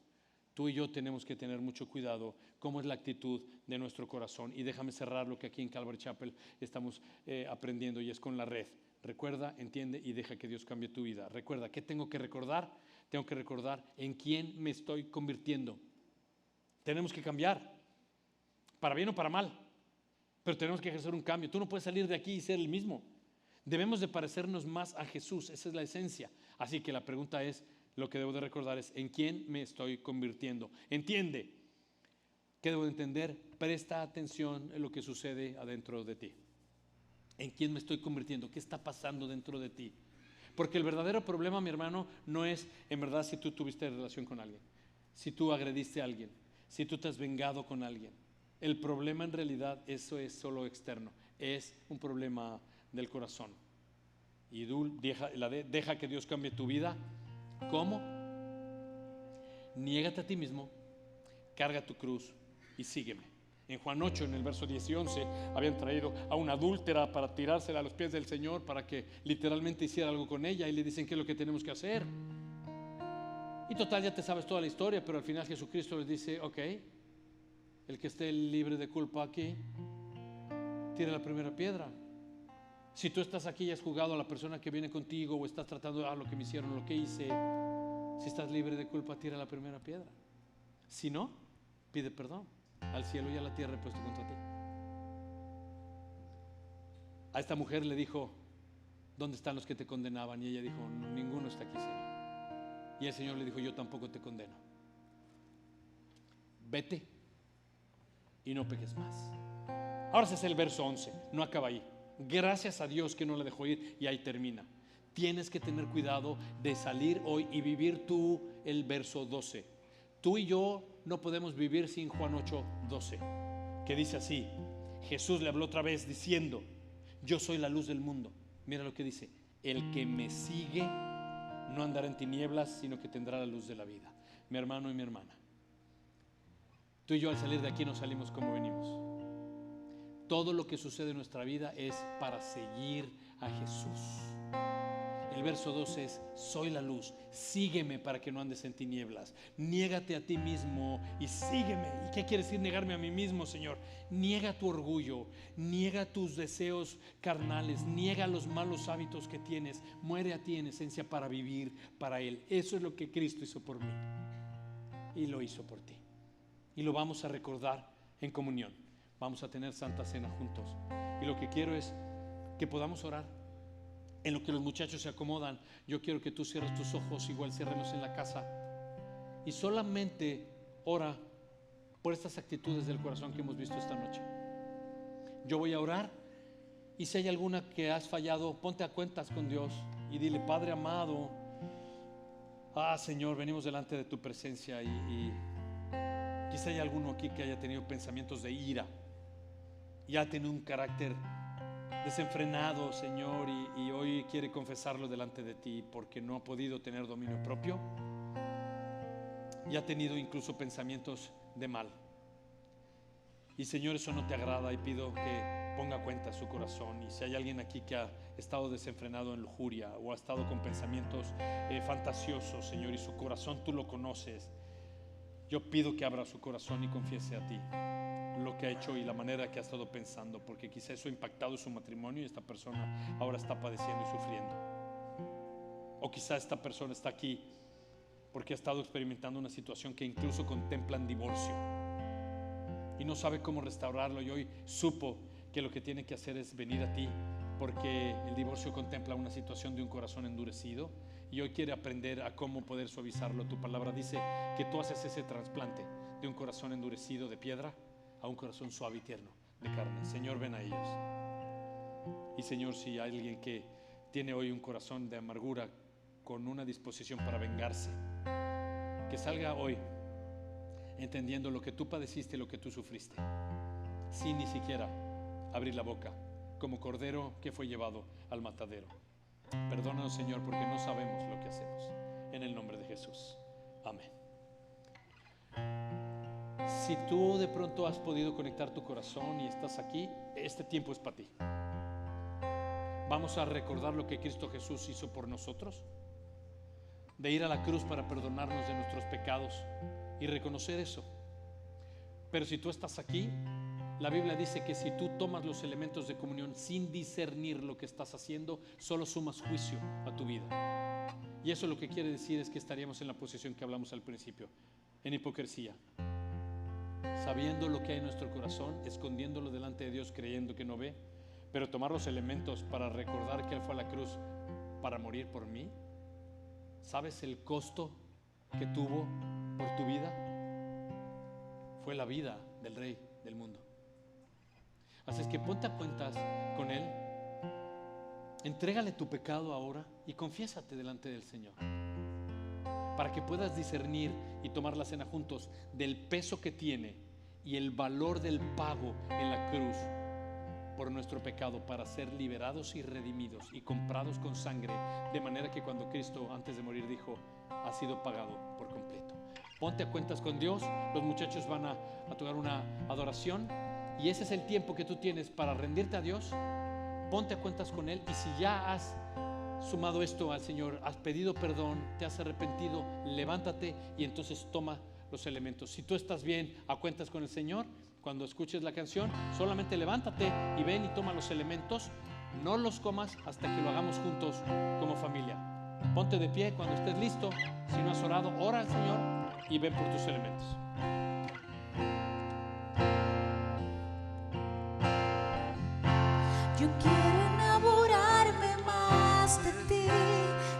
Tú y yo tenemos que tener mucho cuidado cómo es la actitud de nuestro corazón. Y déjame cerrar lo que aquí en Calvary Chapel estamos aprendiendo, y es con la red. Recuerda, entiende y deja que Dios cambie tu vida. Recuerda, ¿qué tengo que recordar? Tengo que recordar en quién me estoy convirtiendo. Tenemos que cambiar, para bien o para mal, pero tenemos que ejercer un cambio. Tú no puedes salir de aquí y ser el mismo. Debemos de parecernos más a Jesús, esa es la esencia. Así que la pregunta es, lo que debo de recordar es: ¿en quién me estoy convirtiendo? Entiende. ¿Qué debo de entender? Presta atención en lo que sucede adentro de ti. ¿En quién me estoy convirtiendo? ¿Qué está pasando dentro de ti? Porque el verdadero problema, mi hermano, no es en verdad si tú tuviste relación con alguien, si tú agrediste a alguien, si tú te has vengado con alguien. El problema en realidad, eso es solo externo, es un problema del corazón. Y deja que Dios cambie tu vida. ¿Cómo? Niégate a ti mismo, carga tu cruz y sígueme. En Juan 8, en el verso 10 y 11, habían traído a una adúltera para tirársela a los pies del Señor, para que literalmente hiciera algo con ella, y le dicen: ¿qué es lo que tenemos que hacer? Y total, ya te sabes toda la historia, pero al final Jesucristo les dice: ok, el que esté libre de culpa aquí, tira la primera piedra. Si tú estás aquí y has jugado a la persona que viene contigo, o estás tratando de lo que me hicieron, lo que hice, si estás libre de culpa, tira la primera piedra. Si no, pide perdón al cielo y a la tierra he puesto contra ti. A esta mujer le dijo: ¿dónde están los que te condenaban? Y ella dijo: ninguno está aquí, Señor. Y el Señor le dijo: yo tampoco te condeno. Vete y no peques más. Ahora ese es el verso 11, no acaba ahí. Gracias a Dios que no le dejó ir y ahí termina. Tienes que tener cuidado de salir hoy y vivir tú el verso 12. Tú y yo no podemos vivir sin Juan 8:12, que dice así. Jesús le habló otra vez diciendo: yo soy la luz del mundo. Mira lo que dice: el que me sigue no andará en tinieblas, sino que tendrá la luz de la vida. Mi hermano y mi hermana, tú y yo al salir de aquí no salimos como venimos. Todo lo que sucede en nuestra vida es para seguir a Jesús. El verso 12 es: soy la luz, sígueme para que no andes en tinieblas. Niégate a ti mismo y sígueme. ¿Y qué quiere decir negarme a mí mismo, Señor? Niega tu orgullo, niega tus deseos carnales, niega los malos hábitos que tienes. Muere a ti en esencia para vivir para Él. Eso es lo que Cristo hizo por mí y lo hizo por ti. Y lo vamos a recordar en comunión. Vamos a tener Santa Cena juntos. Y lo que quiero es que podamos orar. En lo que los muchachos se acomodan, yo quiero que tú cierres tus ojos, igual ciérrenlos en la casa, y solamente ora por estas actitudes del corazón que hemos visto esta noche. Yo voy a orar, y si hay alguna que has fallado, ponte a cuentas con Dios y dile: Padre amado, Señor, venimos delante de tu presencia y quizá hay alguno aquí que haya tenido pensamientos de ira y ha tenido un carácter desenfrenado, Señor, y hoy quiere confesarlo delante de ti porque no ha podido tener dominio propio y ha tenido incluso pensamientos de mal. Y Señor, eso no te agrada, y pido que ponga a cuenta su corazón. Y si hay alguien aquí que ha estado desenfrenado en lujuria o ha estado con pensamientos fantasiosos, Señor, y su corazón tú lo conoces, yo pido que abra su corazón y confiese a ti lo que ha hecho y la manera que ha estado pensando, porque quizá eso ha impactado su matrimonio y esta persona ahora está padeciendo y sufriendo. O quizá esta persona está aquí porque ha estado experimentando una situación que incluso contempla en divorcio y no sabe cómo restaurarlo, y hoy supo que lo que tiene que hacer es venir a ti, porque el divorcio contempla una situación de un corazón endurecido y hoy quiere aprender a cómo poder suavizarlo. Tu palabra dice que tú haces ese trasplante de un corazón endurecido de piedra a un corazón suave y tierno de carne. Señor, ven a ellos. Y Señor, si hay alguien que tiene hoy un corazón de amargura con una disposición para vengarse, que salga hoy entendiendo lo que tú padeciste y lo que tú sufriste, sin ni siquiera abrir la boca, como cordero que fue llevado al matadero. Perdónanos, Señor, porque no sabemos lo que hacemos. En el nombre de Jesús. Amén. Si tú de pronto has podido conectar tu corazón y estás aquí, este tiempo es para ti. Vamos a recordar lo que Cristo Jesús hizo por nosotros, de ir a la cruz para perdonarnos de nuestros pecados y reconocer eso. Pero si tú estás aquí, la Biblia dice que si tú tomas los elementos de comunión sin discernir lo que estás haciendo, solo sumas juicio a tu vida. Y eso lo que quiere decir es que estaríamos en la posición que hablamos al principio, en hipocresía, sabiendo lo que hay en nuestro corazón, escondiéndolo delante de Dios, creyendo que no ve. Pero tomar los elementos para recordar que Él fue a la cruz para morir por mí. ¿Sabes el costo que tuvo por tu vida? Fue la vida del Rey del mundo. Así es que ponte a cuentas con Él, entrégale tu pecado ahora y confiésate delante del Señor, para que puedas discernir y tomar la cena juntos del peso que tiene y el valor del pago en la cruz por nuestro pecado, para ser liberados y redimidos y comprados con sangre, de manera que cuando Cristo antes de morir dijo: ha sido pagado por completo. Ponte a cuentas con Dios. Los muchachos van a tocar una adoración y ese es el tiempo que tú tienes para rendirte a Dios. Ponte a cuentas con Él, y si ya has sumado esto al Señor, has pedido perdón, te has arrepentido, levántate y entonces toma los elementos. Si tú estás bien a cuentas con el Señor, cuando escuches la canción, solamente levántate y ven y toma los elementos. No los comas hasta que lo hagamos juntos como familia. Ponte de pie cuando estés listo. Si no has orado, ora al Señor y ven por tus elementos. Yo quiero enamorarme más de ti.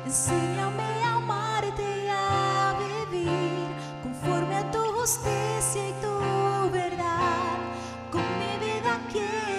Enséñame a amarte y a vivir conforme a tu justicia y tu verdad. quiero